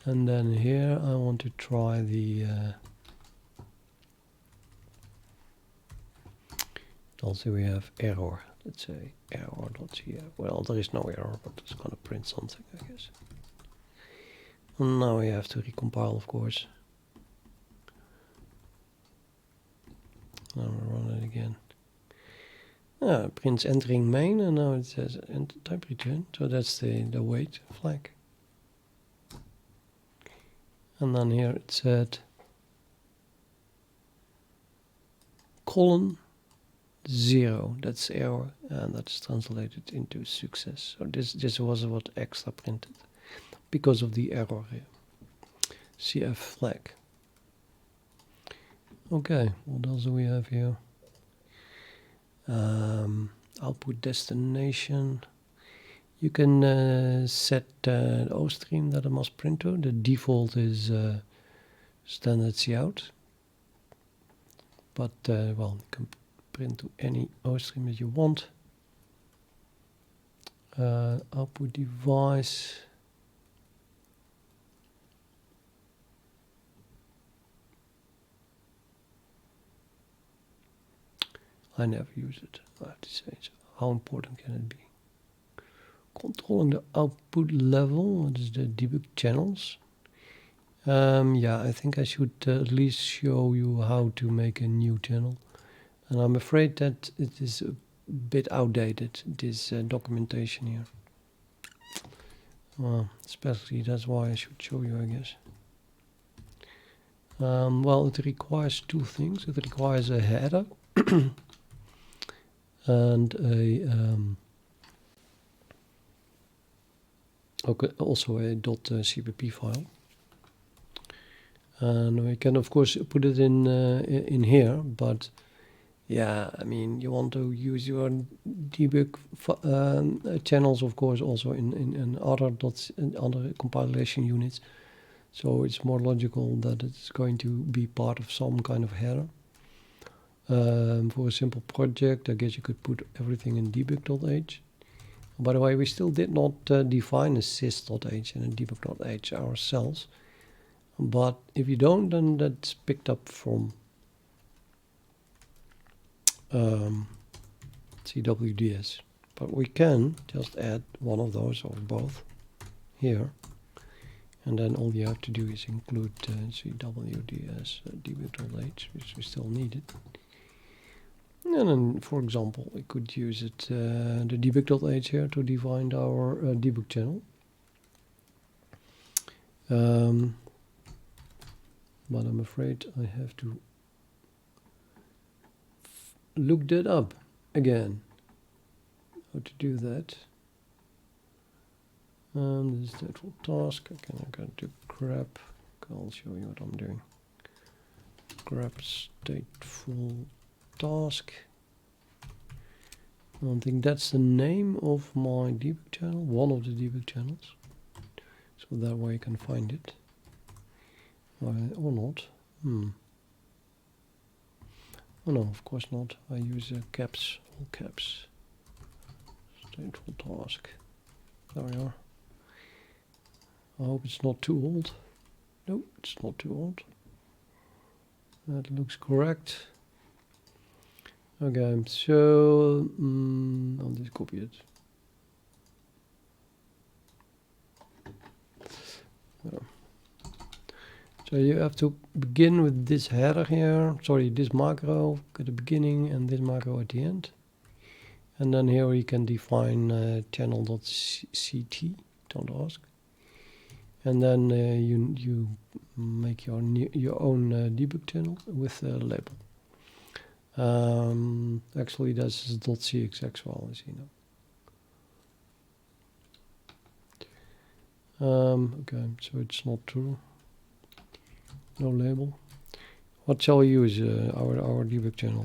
And then here I want to try the also we have error. Let's say error.cf. Well, there is no error, but it's going to print something, I guess. And now we have to recompile, of course. Now we run it again. It prints entering main, and now it says enter type return. So that's the wait flag. And then here it said colon 0. That's error, and that's translated into success. So this was what extra printed because of the error here. CF flag. Okay, what else do we have here? Output destination. You can set the O stream that it must print to. The default is standard cout. But, well, you can print to any O stream that you want. Output device. I never use it, I have to say. So how important can it be? Controlling the output level, what is the debug channels? Yeah, I think I should at least show you how to make a new channel. And I'm afraid that it is a bit outdated, this documentation here. Well, especially that's why I should show you, I guess. Well, it requires two things. It requires a header and a also a .cpp file. And we can of course put it in here, but yeah, I mean, you want to use your debug channels, of course, also in other compilation units. So it's more logical that it's going to be part of some kind of header. For a simple project, I guess you could put everything in debug.h. By the way, we still did not define a sys.h and a debug.h ourselves. But if you don't, then that's picked up from cwds. But we can just add one of those or both here. And then all you have to do is include cwds debug.h, which we still needed. And then, for example, we could use it, the debug.h here to define our debug channel. But I'm afraid I have to look that up again. How to do that? This is stateful task. Okay, I'm going to grab. I'll show you what I'm doing. Grab stateful task. I think that's the name of my debug channel, one of the debug channels. So that way you can find it. Or not. Oh no, of course not. I use caps, all caps. Stateful task. There we are. I hope it's not too old. No, it's not too old. That looks correct. Okay, so I'll just copy it. Yeah. So you have to begin with this header here, sorry, this macro at the beginning and this macro at the end. And then here we can define channel.ct, don't ask. And then you make your own debug channel with a label. Actually, that's .cxx file, as you know. Okay, so it's not true. No label. What shall we use? Our debug channel.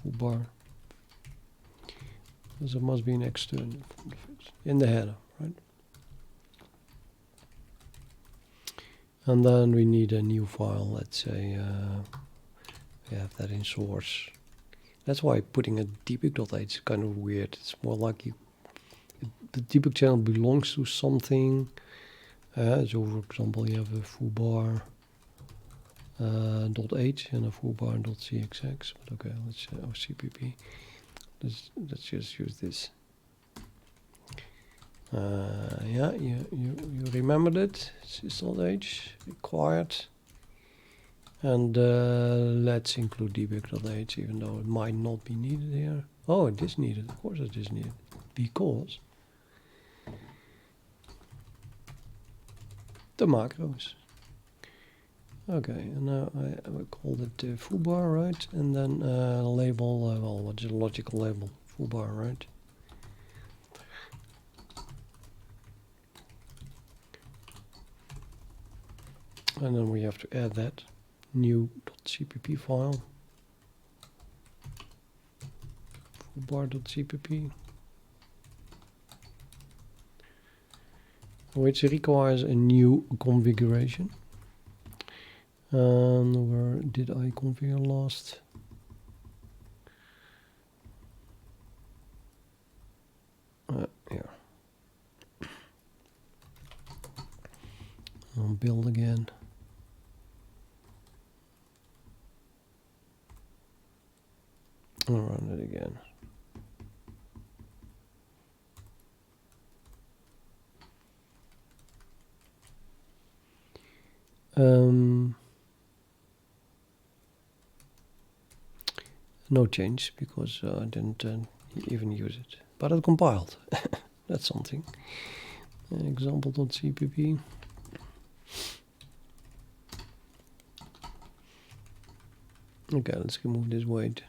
Full bar. So it must be an external in the header, right? And then we need a new file. Let's say we have that in source. That's why putting a debug.h is kind of weird. It's more like the debug channel belongs to something. So for example, you have a foobar .h and a foobar .cxx. But okay, let's or cpp. Let's just use this. Yeah, you remembered it. Sys.h required. And let's include debug.h, even though it might not be needed here. Oh, it is needed. Of course it is needed. Because the macros. Okay, and now I will call it foobar, right? And then label, well, what's the logical label? Foobar, right? And then we have to add that new .cpp file. Foobar.cpp. Which requires a new configuration. And where did I configure last? Here. I'll build again. I'll run it again. No change because I didn't even use it, but it compiled. That's something. Example.cpp. Okay, let's remove this weight.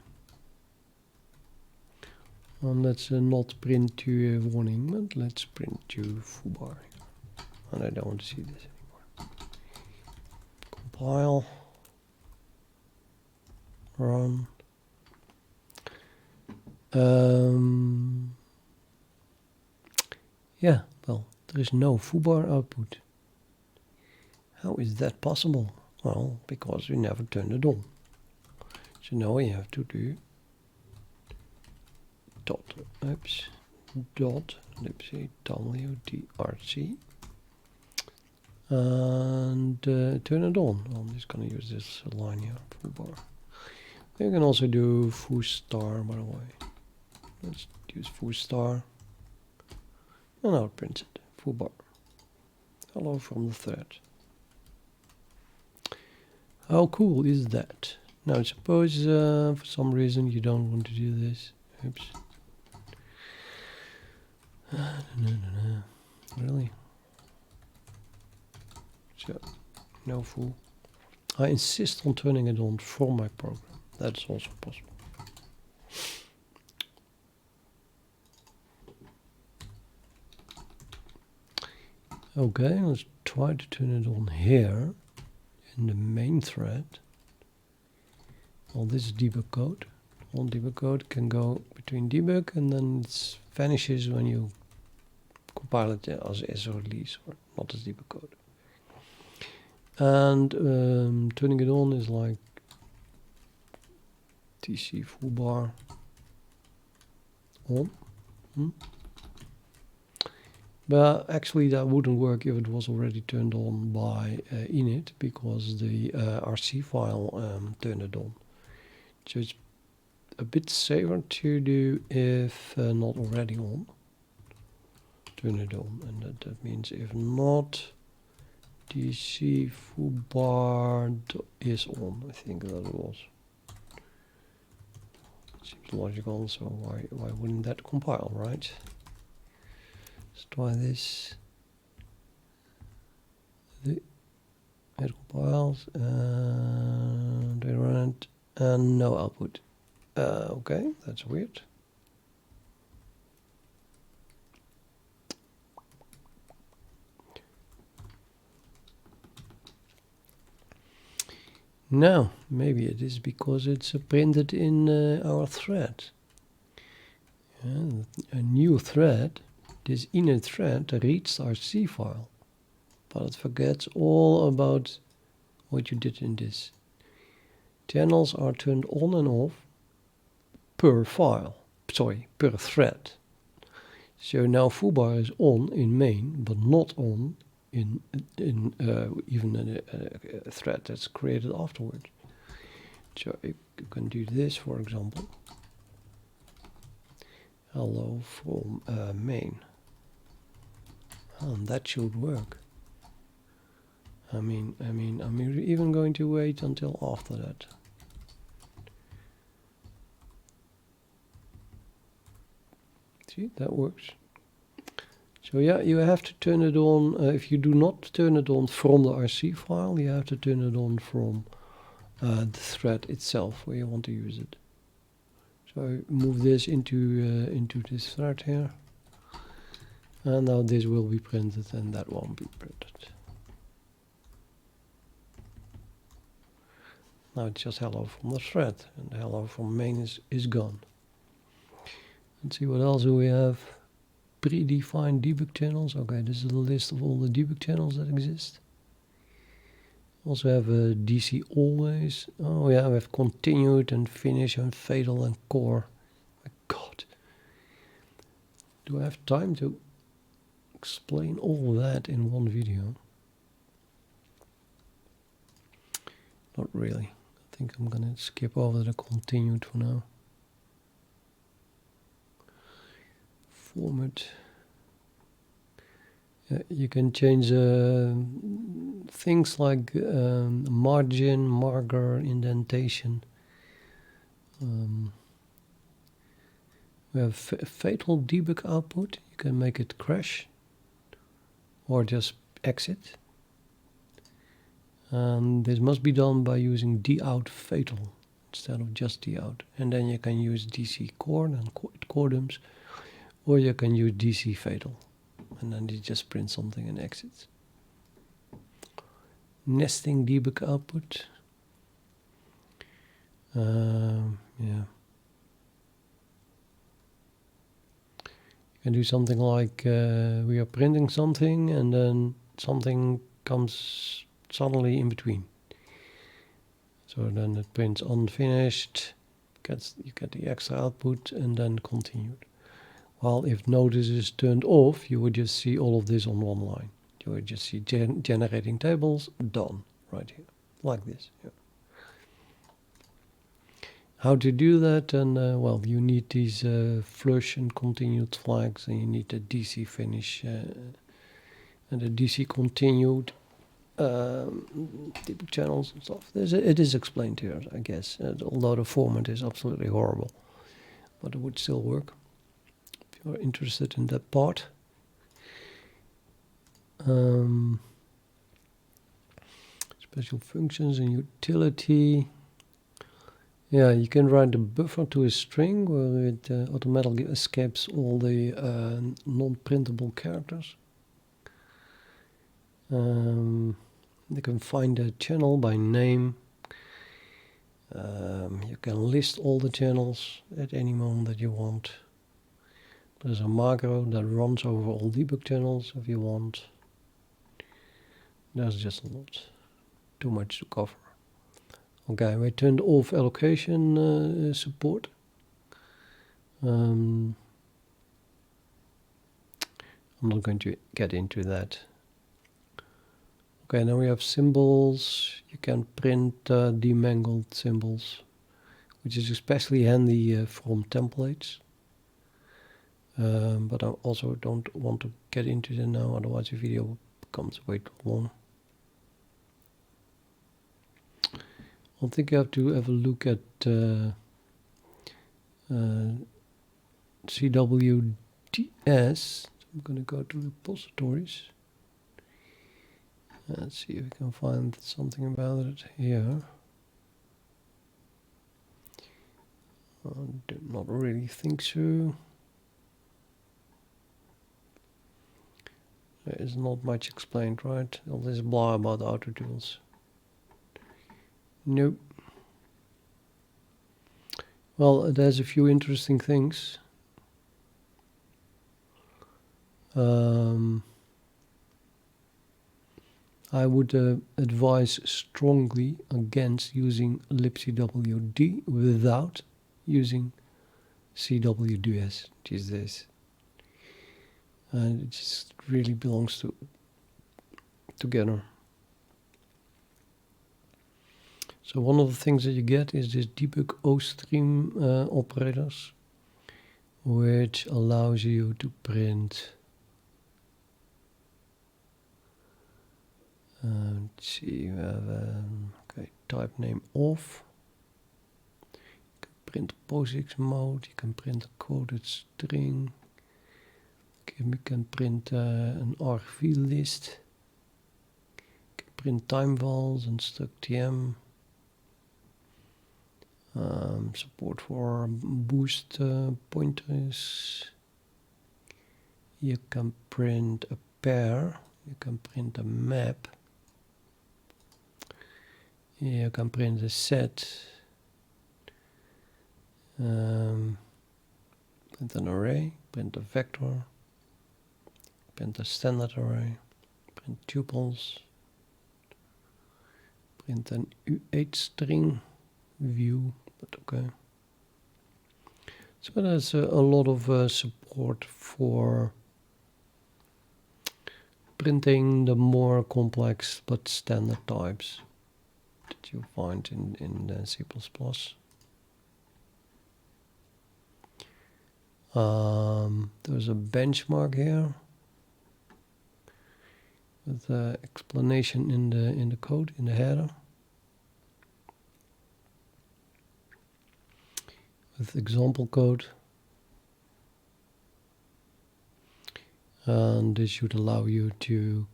Let's not print to warning, but let's print to foobar. And I don't want to see this anymore. Compile. Run. Yeah, well, there is no foobar output. How is that possible? Well, because we never turned it on. So now we have to do dot libcwd and turn it on. I'm just going to use this line here, foobar. You can also do foo star, by the way. Let's use foo star. And now it prints it. Foobar. Hello from the thread. How cool is that? Now suppose for some reason you don't want to do this. Oops. Really? So, no foo. I insist on turning it on from my program. That's also possible. Okay, let's try to turn it on here in the main thread. Well, this is debug code. All debug code can go between debug and then it vanishes when you compile it as a release or not as debug code. And turning it on is like tc full bar on. But actually that wouldn't work if it was already turned on by init, because the RC file turned it on. So it's a bit safer to do if not already on. Turn it on, and that means if not, dc full bar is on. I think that it was. Seems logical, so why wouldn't that compile, right? Let's try this. It compiles and I run it and no output. Okay, that's weird. Now, maybe it is because it's printed in our thread. A new thread, this init thread reads our C file, but it forgets all about what you did in this. Channels are turned on and off per file, per thread. So now foobar is on in main, but not on in even a thread that's created afterwards. So if you can do this, for example, hello from main, and that should work. I mean, I'm even going to wait until after that. See, that works. So yeah, you have to turn it on. If you do not turn it on from the RC file, you have to turn it on from the thread itself where you want to use it. So move this into this thread here, and now this will be printed and that won't be printed. Now it's just hello from the thread, and the hello from main is gone. Let's see what else do we have. Predefined debug channels. Okay, this is the list of all the debug channels that exist. Also have a DC always. Oh yeah, we have continued and finish and fatal and core. My God. Do I have time to explain all that in one video? Not really. I think I'm gonna skip over the continued for now. Format. You can change things like margin, marker, indentation. We have fatal debug output. You can make it crash or just exit. And this must be done by using dout fatal instead of just dout. And then you can use DC corn and cordums, or you can use DC fatal. And then you just print something and exit. Nesting debug output. Yeah. You can do something like we are printing something and then something comes suddenly in between. So then it prints unfinished, you get the extra output and then continued. While if notice is turned off, you would just see all of this on one line. You would just see generating tables done right here, like this. Yeah. How to do that? And well, you need these flush and continued flags, and you need the DC finish and the DC continued debug channels and stuff. It is explained here, I guess, although the format is absolutely horrible, but it would still work. Are interested in that part. Special functions and utility. Yeah, you can write a buffer to a string where it automatically escapes all the non-printable characters. You can find a channel by name. You can list all the channels at any moment that you want. There's a macro that runs over all debug channels if you want. There's just a lot. Too much to cover. Okay, we turned off allocation support. I'm not going to get into that. Okay, now we have symbols. You can print demangled symbols, which is especially handy from templates. But I also don't want to get into that now, otherwise the video becomes way too long. I think you have to have a look at cwds. I'm going to go to repositories. Let's see if we can find something about it here. I do not really think so. There is not much explained, right? All this blah about auto tools. Nope. Well, it has a few interesting things. I would advise strongly against using libcwd without using cwds, which is this. And it just really belongs together. So one of the things that you get is this debug ostream operators, which allows you to print. Let's see, you have okay, type name off. You can print POSIX mode. You can print a quoted string. We can print an argv list. You can print time vals and struct_tm. Support for boost pointers. You can print a pair. You can print a map. You can print a set. Print an array. Print a vector. Print a standard array. Print tuples. Print an U8 string view. But okay. So there's a lot of support for printing the more complex but standard types that you find in C++. There's a benchmark here with the explanation in the code, in the header, with example code, and this should allow you to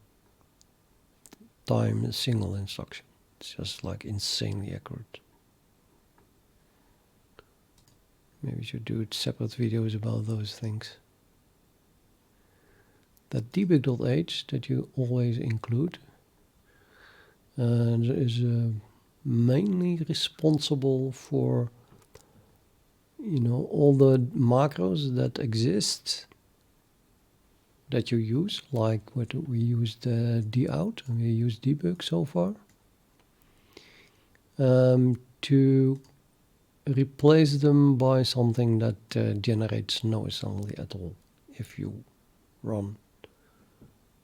time a single instruction. It's just like insanely accurate. Maybe we should do separate videos about those things. That debug.h that you always include is mainly responsible for, you know, all the macros that exist that you use, like what we used dout and we used debug so far, to replace them by something that generates no assembly at all if you run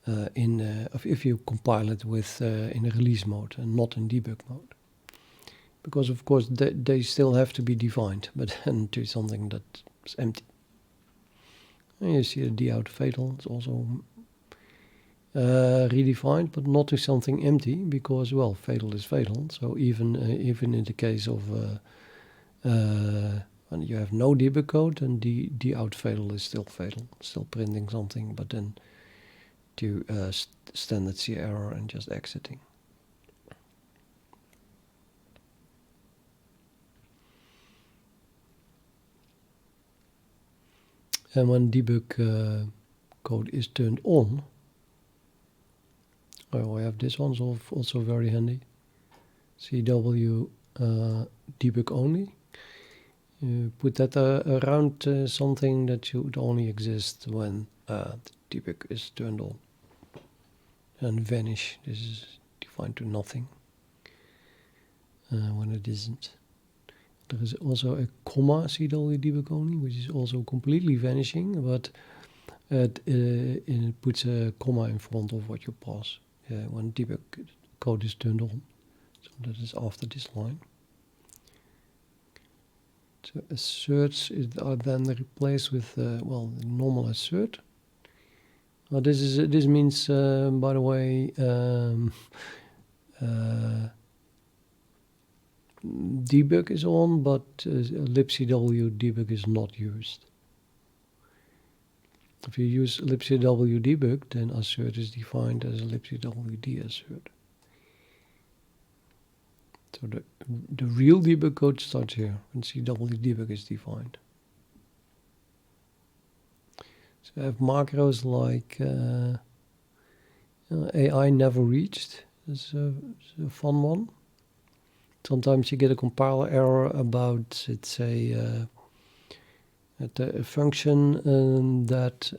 if you compile it with in release mode and not in debug mode, because of course they still have to be defined, but then to something that's empty. And you see the dout fatal is also redefined, but not to something empty, because, well, fatal is fatal. So even in the case of when you have no debug code, then the dout fatal is still fatal, still printing something, but then to standard C error and just exiting. And when debug code is turned on, Oh, I have this one's also very handy. CW debug only. You put that around something that should only exist when the debug is turned on. And vanish, this is defined to nothing when it isn't. There is also a comma CW debug only, which is also completely vanishing, but it puts a comma in front of what you pass when debug code is turned on. So that is after this line. So asserts are then replaced with well, normal assert. This means, by the way, debug is on, but libcw debug is not used. If you use libcw debug, then assert is defined as libcwd assert. So the real debug code starts here when cw debug is defined. So I have macros like AI never reached. That's a fun one. Sometimes you get a compiler error about, let's say, a function that.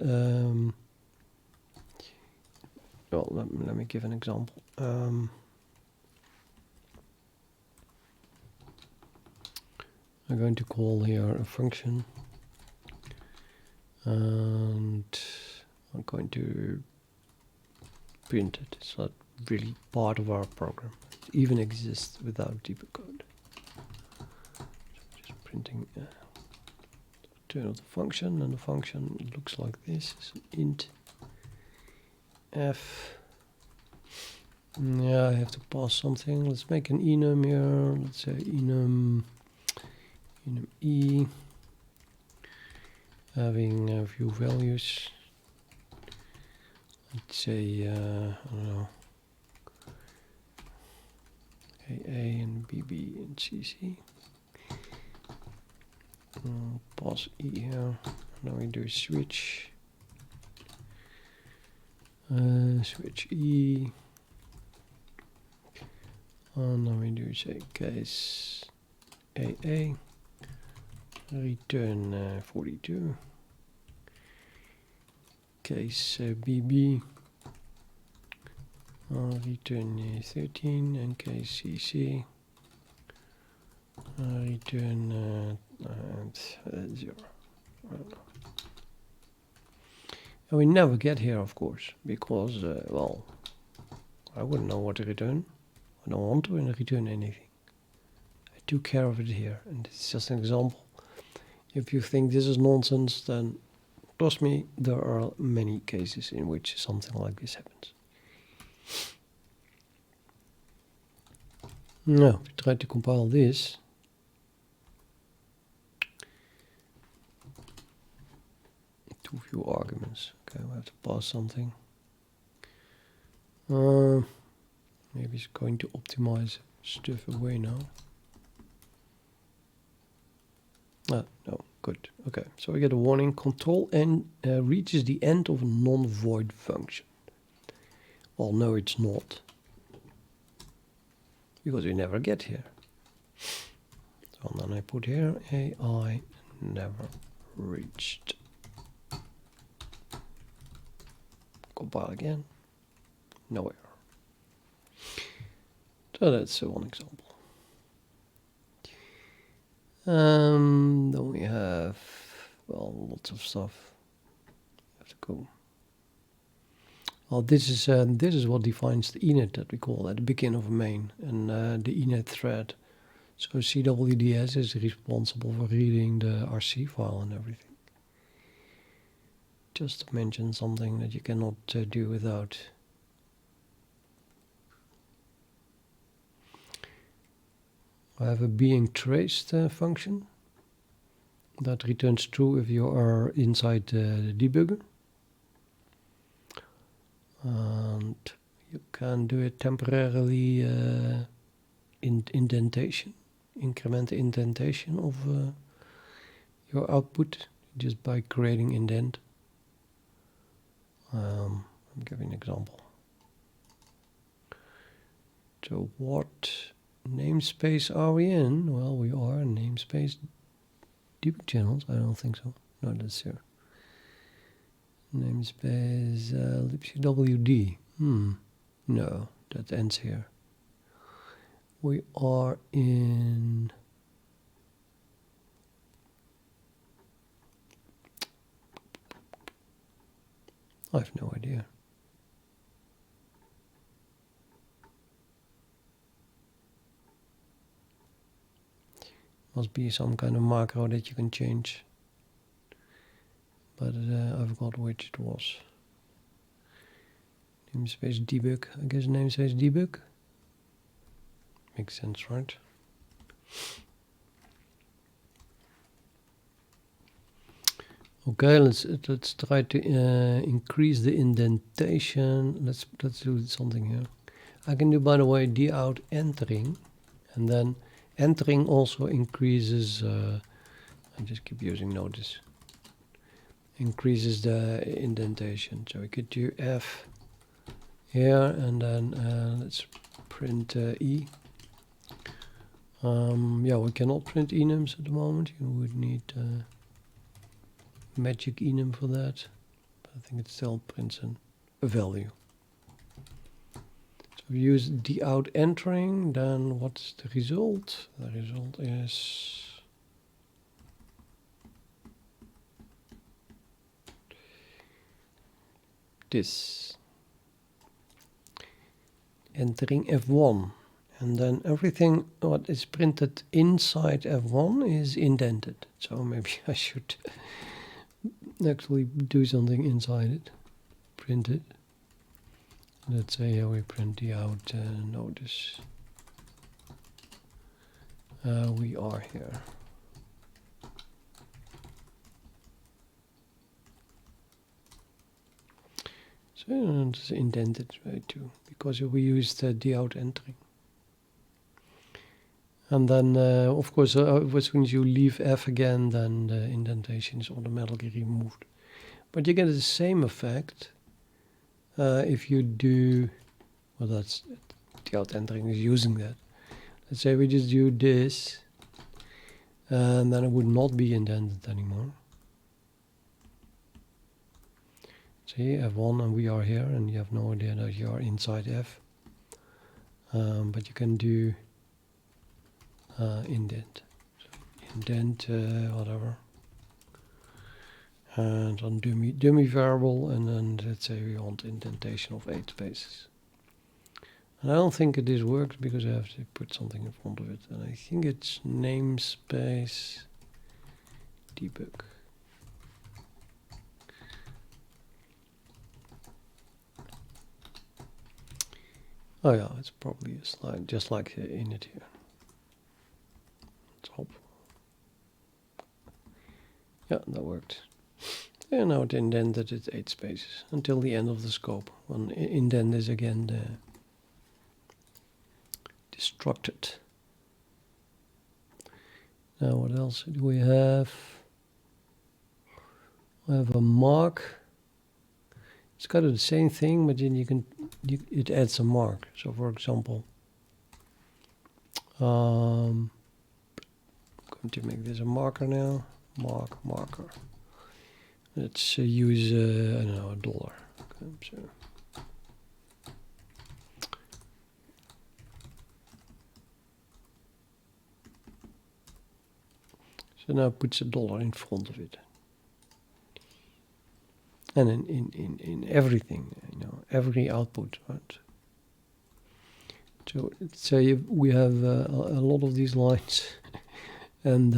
Well, let me give an example. I'm going to call here a function, and I'm going to print it. It's not really part of our program. It even exists without debug code. So just printing return of the function, and the function looks like this. It's an int f. Yeah, I have to pass something. Let's make an enum here. Let's say enum e, having a few values. Let's say I don't know, AA and BB and CC. Pass E here. Now we do switch. Switch E. And now we do say case AA. Return 42. Case BB. Return 13, and case CC. Return 0. And we never get here, of course, because, well, I wouldn't know what to return. I don't want to return anything. I took care of it here, and it's just an example. If you think this is nonsense, then trust me, there are many cases in which something like this happens. Now, if you try to compile this, too few arguments. Okay, we have to pass something. Maybe it's going to optimize stuff away now. No, good. Okay, so we get a warning. Control N reaches the end of a non-void function. Well, no, it's not, because we never get here. So then I put here AI never reached. Compile again. No error. So that's one example. Then we have, well, lots of stuff. Have to go. Well, this is what defines the init that we call at the beginning of a main, and the init thread. So cwds is responsible for reading the RC file and everything. Just to mention something that you cannot do without. I have a being traced function that returns true if you are inside the debugger. And you can do it temporarily in indentation, increment the indentation of your output just by creating indent. I'm giving an example. So what namespace are we in? Well, we are in namespace debug channels. I don't think so. No, that's here. Namespace libcwd. No, that ends here. We are in I have no idea. Must be some kind of macro that you can change. But I forgot which it was. Namespace debug. I guess namespace debug. Makes sense, right? Okay, let's try to increase the indentation. Let's do something here. I can do, by the way, dout entering, and then entering also increases. I just keep using notice. Increases the indentation. So we could do F here, and then let's print E. Yeah, we cannot print enums at the moment. You would need magic enum for that, but I think it still prints a value. So we use dout entering, then what's the result? The result is this. Entering F1, and then everything what is printed inside F1 is indented. So maybe I should actually do something inside it. Print it. Let's say we print the out notice. We are here. So it's indented way too, because we used dout entering. And then, of course, as soon as you leave F again, then the indentation is automatically removed. But you get the same effect if you do, well, that's dout entering is using that. Let's say we just do this, and then it would not be indented anymore. See, F1, and we are here, and you have no idea that you are inside F. But you can do indent. So indent, whatever. And on dummy variable, and then let's say we want indentation of 8 spaces. And I don't think this works because I have to put something in front of it. And I think it's namespace debug. Oh yeah, it's probably a slide, just like in it here. Let's hope. Yeah, that worked. And now it indented it 8 spaces until the end of the scope. When indent is again destructed. Now what else do we have? I have a mark. It's kind of the same thing, but then it adds a mark. So for example, I'm going to make this a marker now. Marker. Let's use I don't know, $1. Okay, so now it puts $1 in front of it. And in everything, you know, every output, right? So let's say we have a lot of these lines, and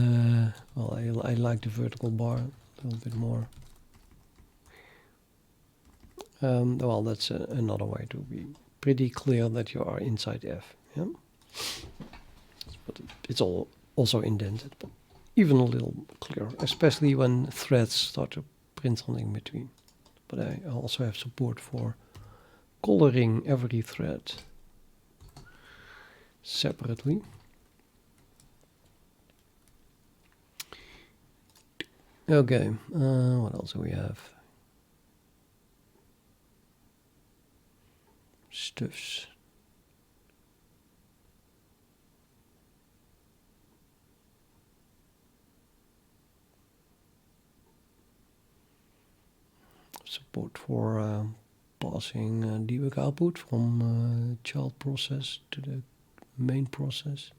well, I like the vertical bar a little bit more. Well, that's another way to be pretty clear that you are inside F. Yeah, but it's all also indented, but even a little clearer, especially when threads start to print something in between. But I also have support for coloring every thread separately. Okay, what else do we have? Stuffs. support for passing debug output from child process to the main process.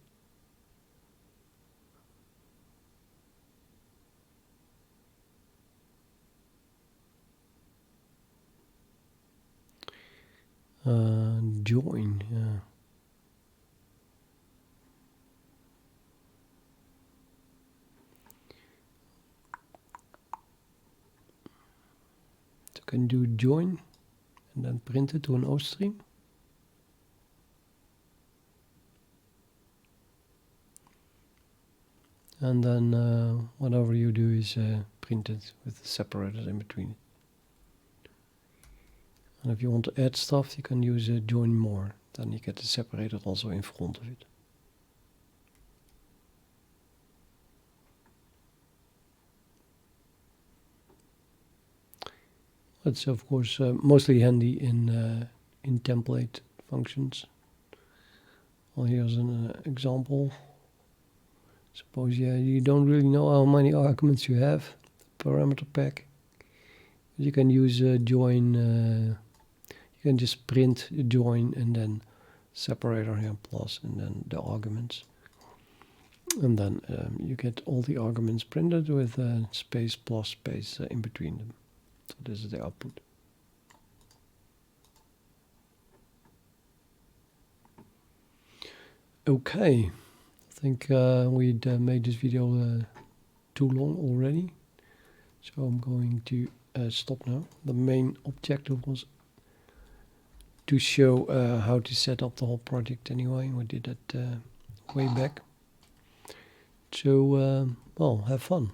Join, yeah. So can do join and then print it to an O stream. And then whatever you do is print it with the separators in between it. And if you want to add stuff, you can use join more. Then you get the separator also in front of it. It's of course mostly handy in template functions. Well, here's an example. Suppose you don't really know how many arguments you have, parameter pack. You can use join. You can just print join and then separator here plus and then the arguments. And then you get all the arguments printed with space plus space in between them. So this is the output. Okay, I think we'd made this video too long already. So I'm going to stop now. The main objective was to show how to set up the whole project anyway. We did that way back. So, well, have fun.